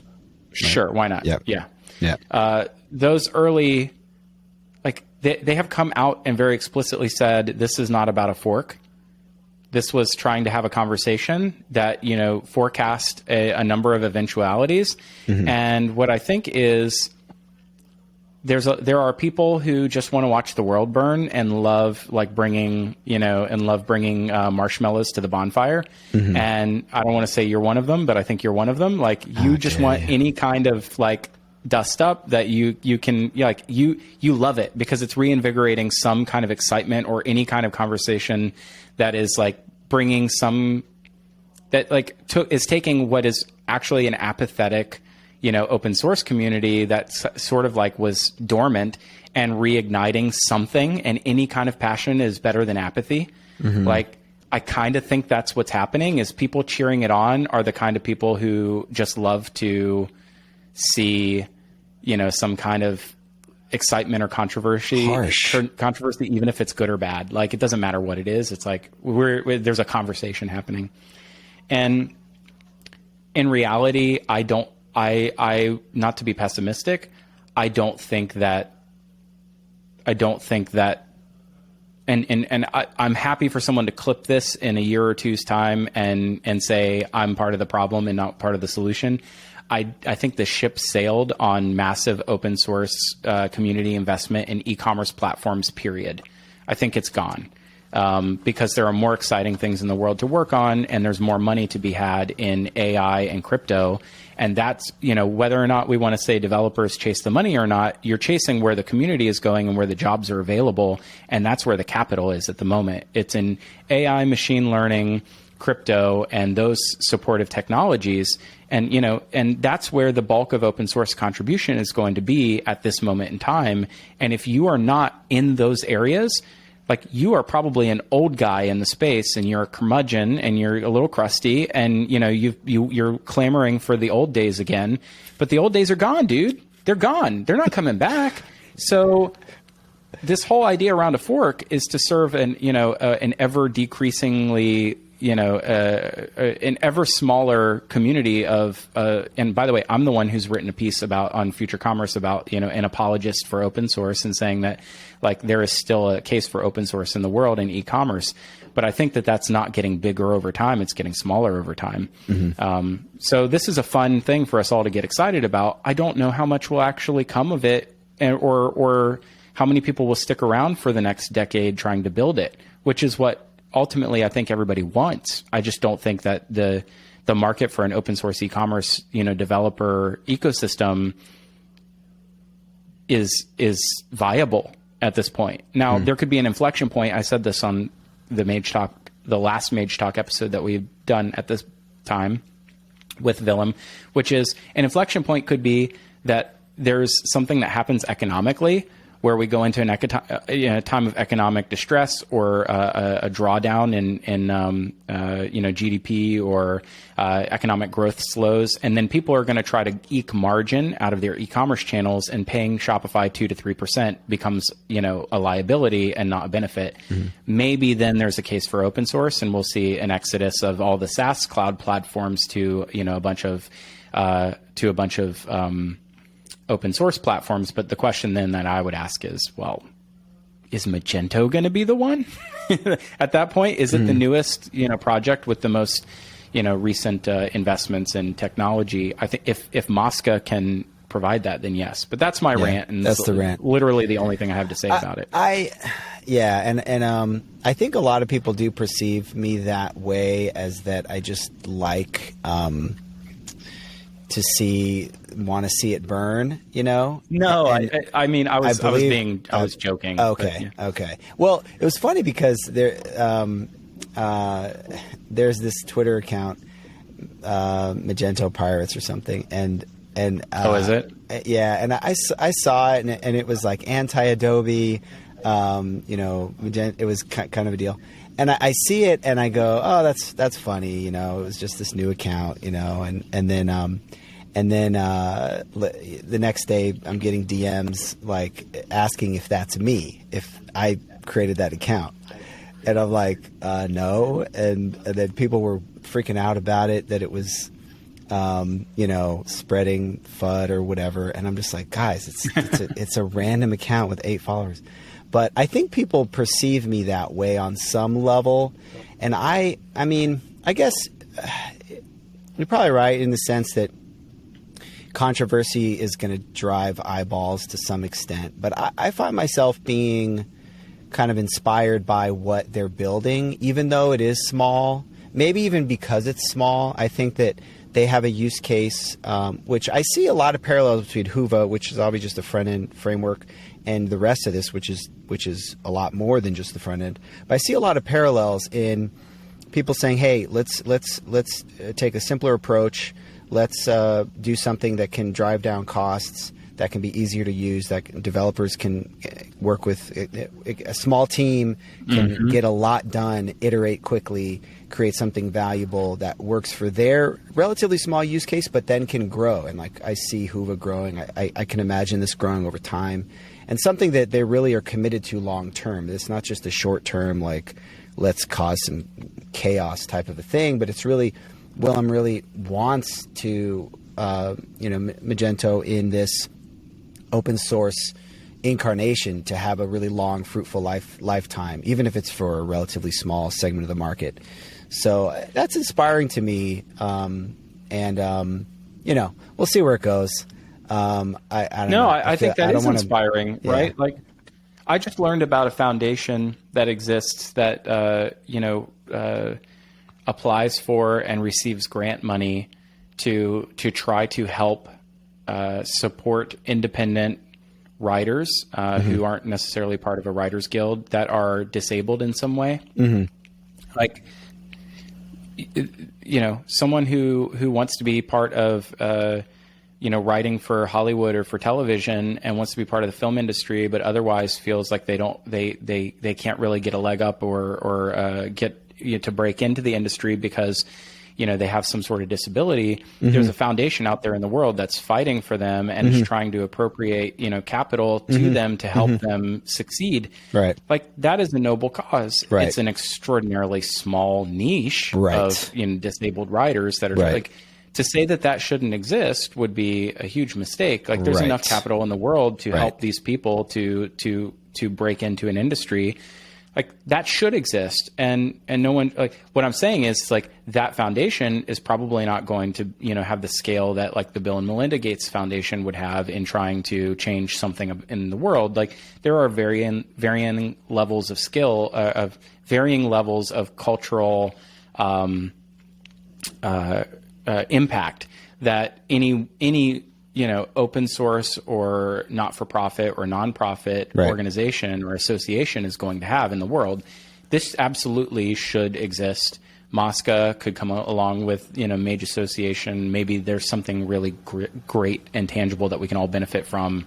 Sure, right? Why not? Yep. Yeah. Those early, like, they have come out and very explicitly said this is not about a fork. This was trying to have a conversation that, you know, forecast a number of eventualities. Mm-hmm. And what I think is, there are people who just want to watch the world burn and love, like, bringing marshmallows to the bonfire. Mm-hmm. And I don't want to say you're one of them, but I think you're one of them. Like, you just want any kind of, like, dust up that you can, like, you love it because it's reinvigorating some kind of excitement or any kind of conversation that is, like, bringing some, that, like, is taking what is actually an apathetic, you know, open source community that sort of, like, was dormant and reigniting something. And any kind of passion is better than apathy. Mm-hmm. Like, I kind of think that's what's happening, is people cheering it on are the kind of people who just love to see, you know, some kind of excitement or controversy, even if it's good or bad. Like, it doesn't matter what it is. It's like there's a conversation happening. And in reality, I not to be pessimistic, I don't think that, and I'm happy for someone to clip this in a year or two's time and say I'm part of the problem and not part of the solution. I think the ship sailed on massive open source community investment in e-commerce platforms, period. I think it's gone. Because there are more exciting things in the world to work on, and there's more money to be had in AI and crypto. And that's, whether or not we want to say developers chase the money or not, you're chasing where the community is going and where the jobs are available. And that's where the capital is at the moment. It's in AI, machine learning, crypto, and those supportive technologies. And, and that's where the bulk of open source contribution is going to be at this moment in time. And if you are not in those areas, like, you are probably an old guy in the space, and you're a curmudgeon, and you're a little crusty, and you're clamoring for the old days again. But the old days are gone, dude. They're gone. They're not coming back. So this whole idea around a fork is to serve an ever decreasingly an ever smaller community of, and by the way, I'm the one who's written a piece on Future Commerce about, an apologist for open source, and saying that, like, there is still a case for open source in the world in e-commerce. But I think that that's not getting bigger over time. It's getting smaller over time. Mm-hmm. So this is a fun thing for us all to get excited about. I don't know how much will actually come of it, or how many people will stick around for the next decade trying to build it, which is what ultimately I think everybody wants. I just don't think that the market for an open source e-commerce, developer ecosystem is viable at this point. Now, there could be an inflection point. I said this on the last Mage Talk episode that we've done at this time with Phillip, which is, an inflection point could be that there's something that happens economically where we go into a time of economic distress, or a drawdown in GDP, or economic growth slows, and then people are going to try to eke margin out of their e-commerce channels, and paying Shopify 2 to 3% becomes a liability and not a benefit. Mm-hmm. Maybe then there's a case for open source, and we'll see an exodus of all the SaaS cloud platforms to a bunch of open source platforms. But the question then that I would ask is, well, is Magento going to be the one at that point? Is it the newest, project with the most, recent investments in technology? I think if Mosca can provide that, then yes. But that's my rant, and that's the rant. Literally the only thing I have to say about it. I think a lot of people do perceive me that way, as that I just like to want to see it burn, No, I mean, I was joking. Okay, yeah. Okay. Well, it was funny because there's this Twitter account, Magento Pirates or something, and is it? Yeah, and I saw it, and it was like anti-Adobe, Magento. It was kind of a deal. And I see it, and I go, oh, that's funny, It was just this new account, and then the next day I'm getting DMs like asking if that's me, if I created that account, and I'm like, no, and then people were freaking out about it, that it was, spreading FUD or whatever, and I'm just like, guys, it's a random account with 8 followers. But I think people perceive me that way on some level. And I mean, I guess you're probably right in the sense that controversy is going to drive eyeballs to some extent. But I find myself being kind of inspired by what they're building, even though it is small. Maybe even because it's small, I think that they have a use case, which I see a lot of parallels between Huva, which is obviously just a front-end framework, and the rest of this, which is a lot more than just the front end. But I see a lot of parallels in people saying, "Hey, let's take a simpler approach. Let's do something that can drive down costs, that can be easier to use, that developers can work with. A small team can get a lot done, iterate quickly, create something valuable that works for their relatively small use case, but then can grow." And like, I see Huva growing. I can imagine this growing over time, and something that they really are committed to long term. It's not just a short term, like, let's cause some chaos type of a thing, but it's really, Willem really wants to, Magento in this open source incarnation to have a really long, fruitful lifetime, even if it's for a relatively small segment of the market. So that's inspiring to me. we'll see where it goes. I don't No, know. I think that is wanna, I don't know. I think that is inspiring, yeah. right? Like, I just learned about a foundation that exists that, applies for and receives grant money to try to help support independent writers who aren't necessarily part of a writers guild that are disabled in some way. Like, someone who wants to be part of writing for Hollywood or for television and wants to be part of the film industry, but otherwise feels like they can't really get a leg up or get to break into the industry because they have some sort of disability. There's a foundation out there in the world that's fighting for them and is trying to appropriate capital to them to help them succeed. Right. Like, that is a noble cause. Right. It's an extraordinarily small niche of disabled writers that are like, to say that shouldn't exist would be a huge mistake. Like, there's enough capital in the world to help these people to break into an industry. Like, that should exist. And no one, like, what I'm saying is, like, that foundation is probably not going to, have the scale that, like, the Bill and Melinda Gates Foundation would have in trying to change something in the world. Like, there are varying levels of skill, of varying levels of cultural, impact that any open source or not-for-profit or nonprofit organization or association is going to have in the world. This absolutely should exist. Mosca could come along with Mage Association. Maybe there's something really great and tangible that we can all benefit from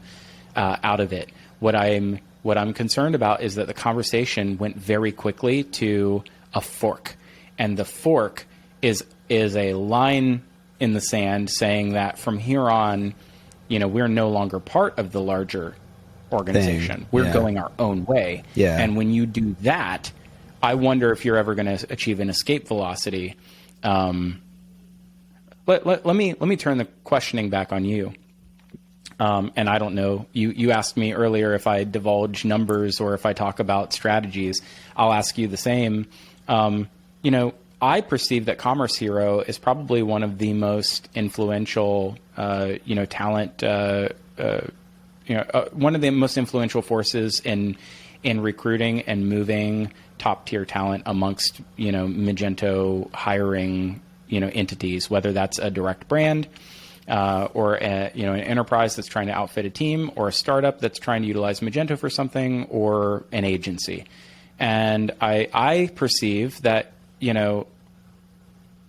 out of it. What I'm concerned about is that the conversation went very quickly to a fork, and the fork is a line in the sand saying that from here on, we're no longer part of the larger organization. We're going our own way. Yeah. And when you do that, I wonder if you're ever going to achieve an escape velocity. Let me turn the questioning back on you. And I don't know, you asked me earlier if I divulge numbers or if I talk about strategies. I'll ask you the same. I perceive that Commerce Hero is probably one of the most influential, talent, one of the most influential forces in recruiting and moving top tier talent amongst, Magento hiring, entities, whether that's a direct brand, or an enterprise that's trying to outfit a team, or a startup that's trying to utilize Magento for something, or an agency. And I perceive that,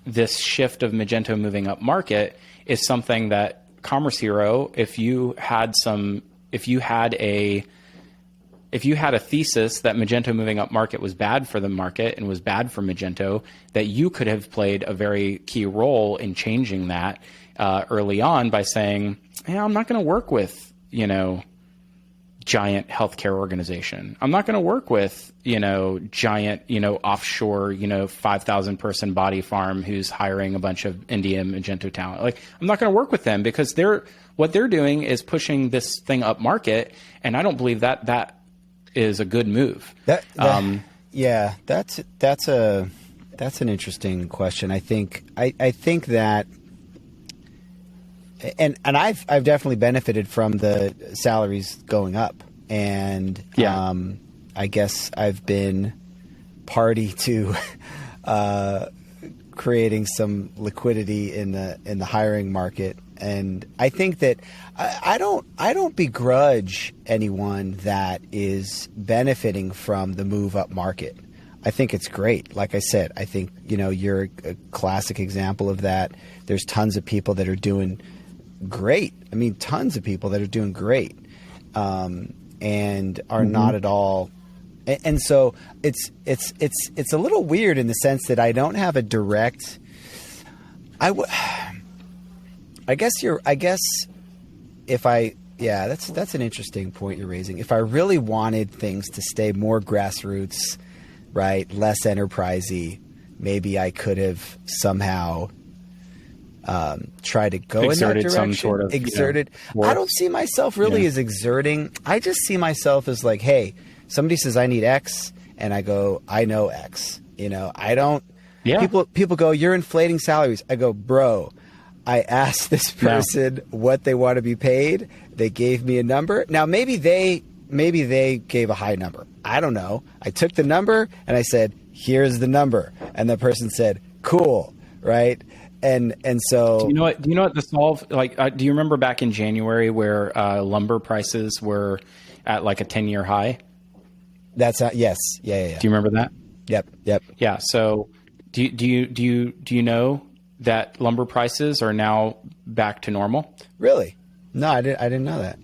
this shift of Magento moving up market is something that Commerce Hero, if you had a thesis that Magento moving up market was bad for the market and was bad for Magento, that you could have played a very key role in changing that early on by saying, I'm not going to work with, giant healthcare organization. I'm not going to work with, giant, offshore, 5,000 person body farm who's hiring a bunch of India Magento talent. Like, I'm not going to work with them because what they're doing is pushing this thing up market. And I don't believe that is a good move. That's an interesting question. I think that, and I've definitely benefited from the salaries going up, and I guess I've been party to creating some liquidity in the hiring market. And I think that I don't begrudge anyone that is benefiting from the move up market. I think it's great. Like I said, I think you're a classic example of that. There's tons of people that are doing great. I mean, tons of people that are doing great, and are not at all. And so it's a little weird in the sense that I don't have a direct. I guess if I that's an interesting point you're raising. If I really wanted things to stay more grassroots, right, less enterprisey, maybe I could have somehow try to go exerted in that direction. Some sort of exerted. I don't see myself really as exerting. I just see myself as like, hey, somebody says I need X, and I go, I know X. I don't. Yeah. People go, you're inflating salaries. I go, bro, I asked this person what they want to be paid. They gave me a number. Now, maybe they gave a high number. I don't know. I took the number and I said, here's the number. And the person said, cool. Right. And so, do you know what the solve, like, do you remember back in January where lumber prices were at like a 10-year high? That's yes. Yeah. Do you remember that? Yep. Yeah. So do you know that lumber prices are now back to normal? Really? No, I didn't know that.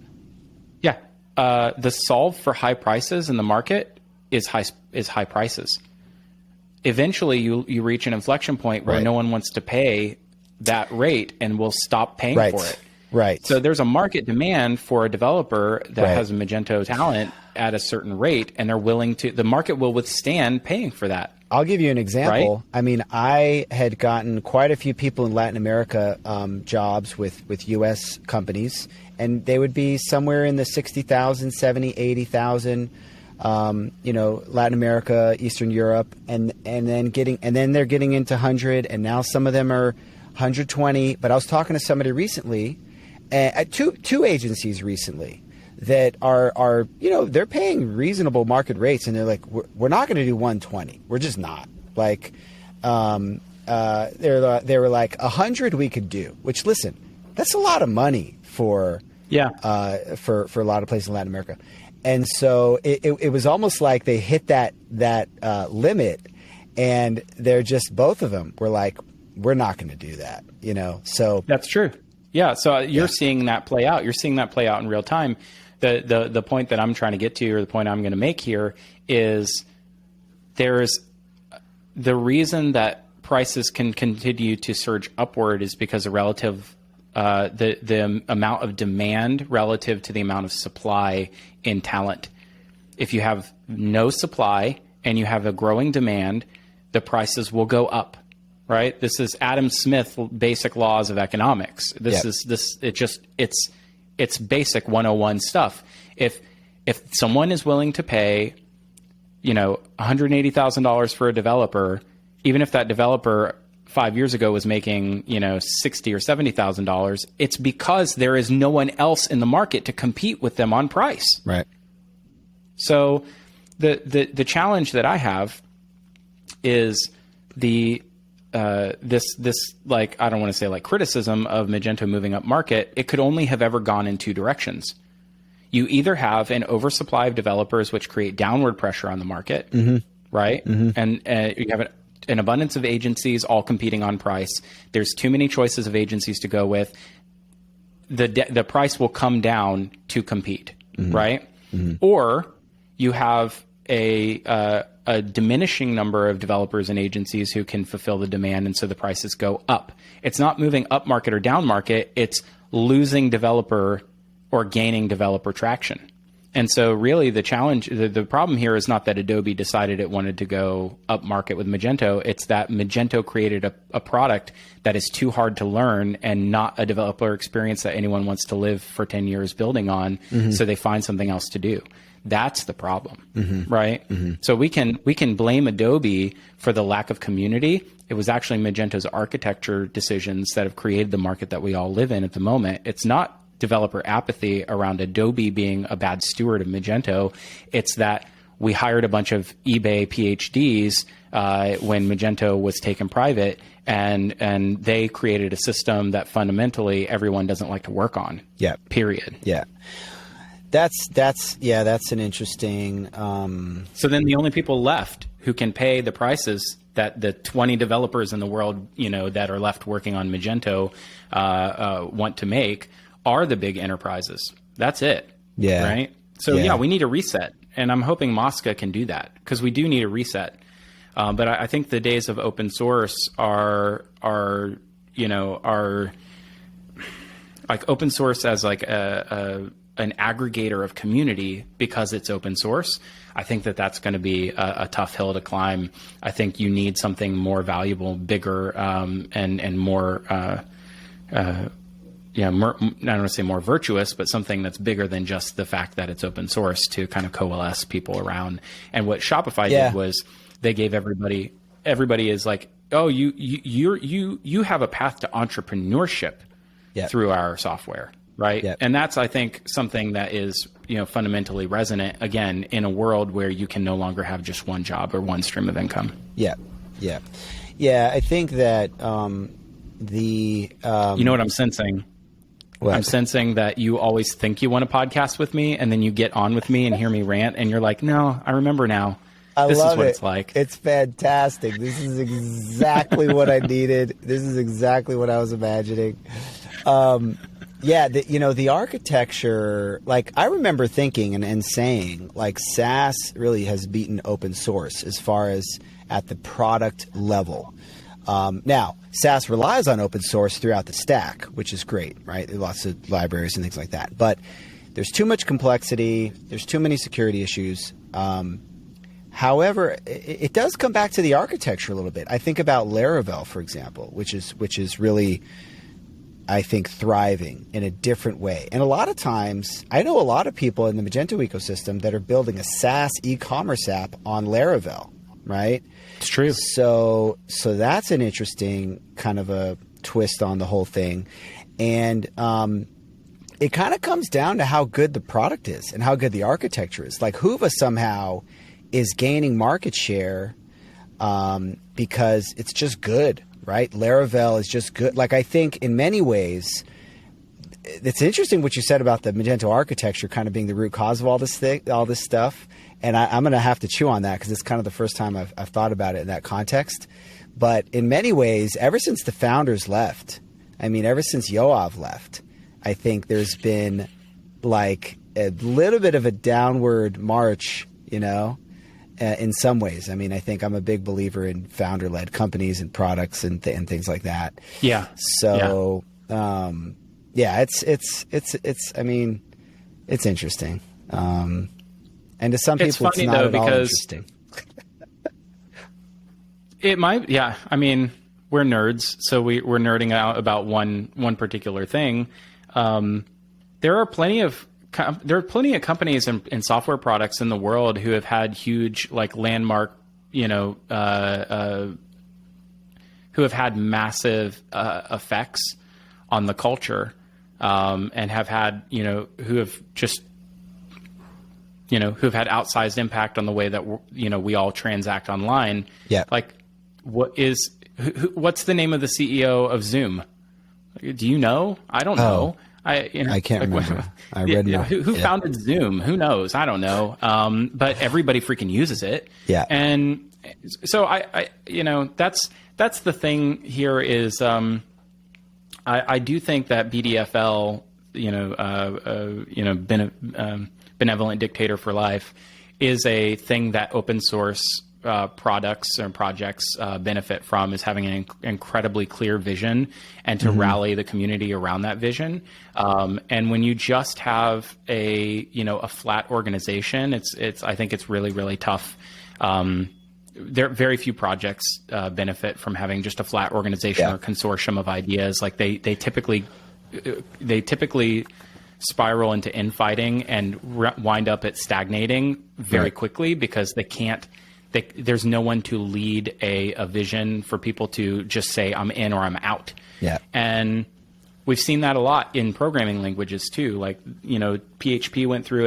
Yeah. The solve for high prices in the market is high prices. Eventually you reach an inflection point where no one wants to pay that rate and will stop paying for it. Right. So there's a market demand for a developer that has a Magento talent at a certain rate, and they're willing to, the market will withstand paying for that. I'll give you an example. Right? I mean, I had gotten quite a few people in Latin America jobs with U.S. companies, and they would be somewhere in the 60,000, 70, 80,000, Latin America, Eastern Europe, and then they're getting into 100, and now some of them are 120. But I was talking to somebody recently, at two agencies recently, that are they're paying reasonable market rates, and they're like, we're not going to do 120. We're just not. Like, they were like 100 we could do. Which, listen, that's a lot of money for a lot of places in Latin America, and so it was almost like they hit that limit, and they're just, both of them were like, we're not going to do that. So that's true. Yeah. So you're seeing that play out. You're seeing that play out in real time. The point that I'm trying to get to, or the point I'm going to make here, is there's the reason that prices can continue to surge upward is because of relative the amount of demand relative to the amount of supply in talent. If you have no supply and you have a growing demand, the prices will go up. Right? This is Adam Smith basic laws of economics. It's basic 101 stuff. If someone is willing to pay, $180,000 for a developer, even if that developer 5 years ago was making, $60,000 or $70,000, it's because there is no one else in the market to compete with them on price. Right. So the challenge that I have is this like, I don't want to say like criticism of Magento moving up market. It could only have ever gone in two directions. You either have an oversupply of developers, which create downward pressure on the market, right? And you have an abundance of agencies all competing on price. There's too many choices of agencies to go with. The price will come down to compete, right? Or you have a diminishing number of developers and agencies who can fulfill the demand, and so the prices go up. It's not moving up market or down market. It's losing developer or gaining developer traction. And so really the challenge, the problem here is not that Adobe decided it wanted to go up market with Magento. It's that Magento created a product that is too hard to learn and not a developer experience that anyone wants to live for 10 years building on. So they find something else to do. That's the problem, right? So we can blame Adobe for the lack of community. It was actually Magento's architecture decisions that have created the market that we all live in at the moment. It's not developer apathy around Adobe being a bad steward of Magento. It's that we hired a bunch of eBay PhDs when Magento was taken private, and they created a system that fundamentally everyone doesn't like to work on. Yeah. Period. Yeah. That's an interesting. So then the only people left who can pay the prices that the 20 developers in the world, that are left working on Magento want to make are the big enterprises. That's it. Yeah. Right. So we need a reset, and I'm hoping Mosca can do that, because we do need a reset. But I think the days of open source are like open source as like an aggregator of community because it's open source. I think that's going to be a tough hill to climb. I think you need something more valuable, bigger, and more, I don't want to say more virtuous, but something that's bigger than just the fact that it's open source to kind of coalesce people around. And what Shopify did was they gave everybody is like oh, you have a path to entrepreneurship through our software, right? Yep. And that's, I think, something that is, fundamentally resonant, again, in a world where you can no longer have just one job or one stream of income. Yeah. I think that you know what I'm sensing? What? I'm sensing that you always think you want to podcast with me, and then you get on with me and hear me rant, and you're like, no, I remember now. This is what it's like. It's fantastic. This is exactly what I needed. This is exactly what I was imagining. The architecture, like I remember thinking and saying, like SaaS really has beaten open source as far as at the product level. Now, SaaS relies on open source throughout the stack, which is great, right? There are lots of libraries and things like that. But there's too much complexity. There's too many security issues. However, it does come back to the architecture a little bit. I think about Laravel, for example, which is really, I think, thriving in a different way. And a lot of times, I know a lot of people in the Magento ecosystem that are building a SaaS e-commerce app on Laravel, right? It's true. So that's an interesting kind of a twist on the whole thing. And it kind of comes down to how good the product is and how good the architecture is. Like Hoova somehow is gaining market share because it's just good, right? Laravel is just good. Like I think in many ways, it's interesting what you said about the Magento architecture kind of being the root cause of all this stuff. And I'm going to have to chew on that because it's kind of the first time I've thought about it in that context. But in many ways, ever since the founders left, ever since Yoav left, I think there's been like a little bit of a downward march, in some ways. I think I'm a big believer in founder-led companies and products and things like that. Yeah. So, it's interesting. And to some people, it's not at all interesting. It might, yeah. We're nerds, so we're nerding out about one particular thing. There are plenty of companies and software products in the world who have had huge, like landmark, who have had massive effects on the culture, and have had, who have just, who've had outsized impact on the way that, we all transact online. Yeah. Like what's the name of the CEO of Zoom? Do you know? I don't know. I can't remember. I read who founded Zoom? Who knows? I don't know. But everybody freaking uses it. Yeah. And so I that's the thing here is, I do think that BDFL, benevolent dictator for life, is a thing that open source products or projects benefit from, is having an incredibly clear vision and to rally the community around that vision. And when you just have a flat organization, I think it's really, really tough. There are very few projects benefit from having just a flat organization or consortium of ideas. Like they typically spiral into infighting and wind up at stagnating very quickly because there's no one to lead a vision for people to just say, I'm in or I'm out. Yeah. And we've seen that a lot in programming languages too. Like, PHP went through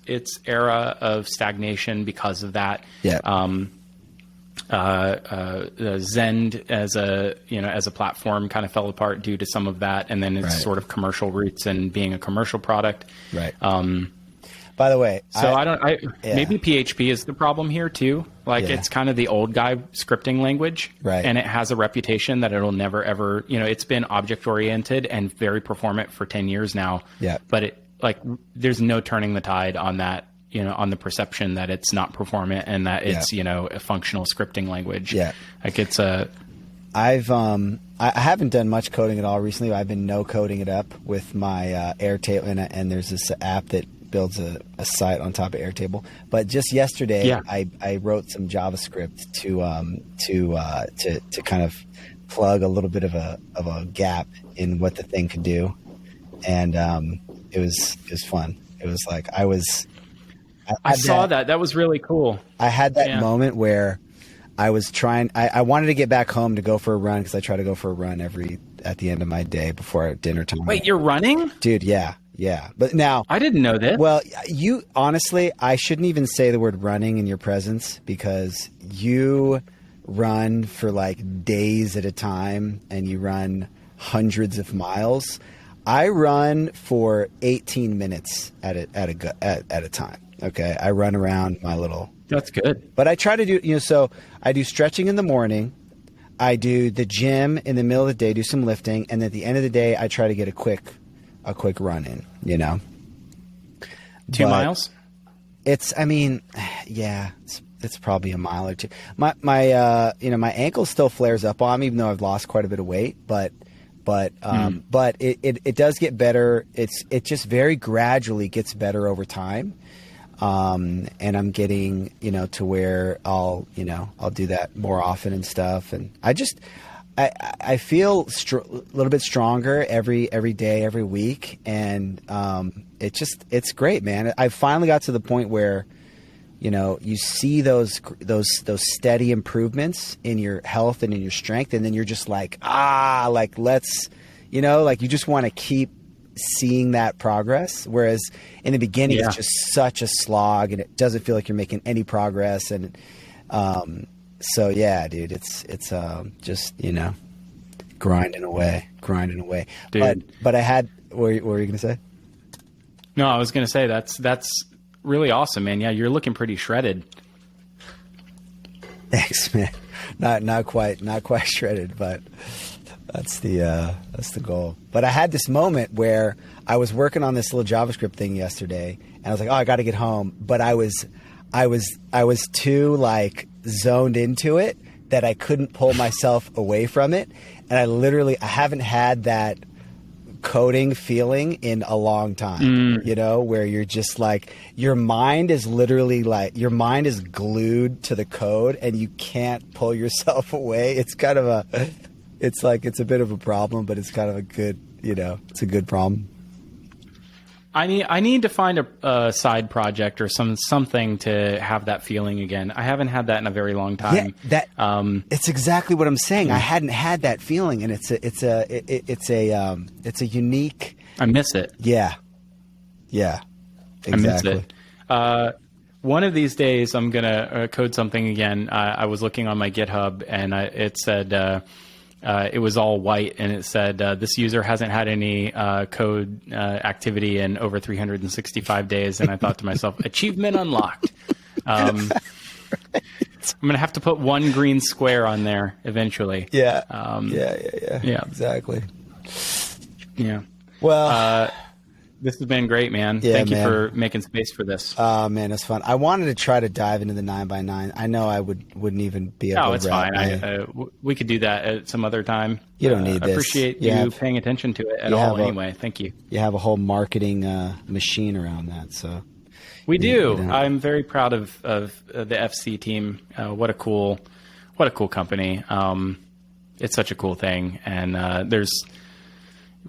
its era of stagnation because of that. Yeah. Zend as a platform kind of fell apart due to some of that, and then its sort of commercial roots and being a commercial product. Right. By the way, maybe PHP is the problem here too. Like it's kind of the old guy scripting language, right? And it has a reputation that it'll never ever, it's been object oriented and very performant for 10 years now. Yeah. But there's no turning the tide on that. On the perception that it's not performant and that it's, a functional scripting language. Yeah. Like it's I haven't done much coding at all recently. I've been no coding it up with my Airtable, and there's this app that builds a site on top of Airtable. But just yesterday, I wrote some JavaScript to kind of plug a little bit of a gap in what the thing could do, and it was fun. It was like I saw that. That was really cool. I had that moment where I was trying. I wanted to get back home to go for a run because I try to go for a run at the end of my day before dinner time. Wait, you're running? Dude, yeah. But now I didn't know this. Well, you honestly, I shouldn't even say the word running in your presence because you run for like days at a time and you run hundreds of miles. I run for 18 minutes at a time. Okay, I run around my little. That's good. But I try to do, so I do stretching in the morning. I do the gym in the middle of the day, do some lifting, and at the end of the day, I try to get a quick run in. 2 miles. It's probably a mile or two. My ankle still flares up on me, even though I've lost quite a bit of weight. But it does get better. It just very gradually gets better over time. And I'm getting, to where I'll do that more often and stuff. And I feel a little bit stronger every day, every week. And, it's great, man. I finally got to the point where, you see those steady improvements in your health and in your strength. And then you're just like, let's, you just want to keep seeing that progress, whereas in the beginning it's just such a slog and it doesn't feel like you're making any progress. And so yeah, dude, it's just grinding away, dude. But I had what were you gonna say? No, I was gonna say that's really awesome, man. Yeah, you're looking pretty shredded. Thanks, man. Not quite shredded, but that's the goal. But I had this moment where I was working on this little JavaScript thing yesterday, and I was like, "Oh, I got to get home." But I was too like zoned into it that I couldn't pull myself away from it, and I haven't had that coding feeling in a long time. Where you're just like your mind is glued to the code, and you can't pull yourself away. It's kind of it's a bit of a problem, but it's kind of a good, it's a good problem. I need to find a side project or something to have that feeling again. I haven't had that in a very long time. Yeah, it's exactly what I'm saying. I hadn't had that feeling, and it's a unique. I miss it. Yeah, exactly. I miss it. One of these days, I'm gonna code something again. I was looking on my GitHub, and it said. It was all white, and it said, this user hasn't had any code activity in over 365 days. And I thought to myself, achievement unlocked. I'm going to have to put one green square on there eventually. Yeah. Exactly. Yeah. Well, this has been great, man. Yeah, Thank you for making space for this. Oh, man, it's fun. I wanted to try to dive into the 9x9. I know I wouldn't even be able to. No, it's fine. We could do that at some other time. You don't need this. I appreciate you paying attention to it at all anyway. Thank you. You have a whole marketing machine around that. So we do. I'm very proud of the FC team. What a cool company. It's such a cool thing. And there's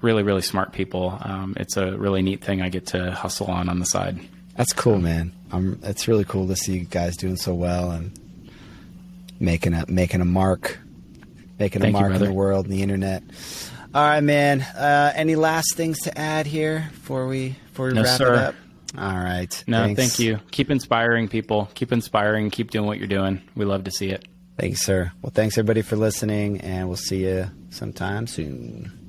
really, really smart people. It's a really neat thing I get to hustle on the side. That's cool, man. It's really cool to see you guys doing so well and making a mark, in the world, in the internet. All right, man. Any last things to add here before we wrap it up? All right. No, thanks. Thank you. Keep inspiring people. Keep inspiring. Keep doing what you're doing. We love to see it. Thanks, sir. Well, thanks everybody for listening, and we'll see you sometime soon.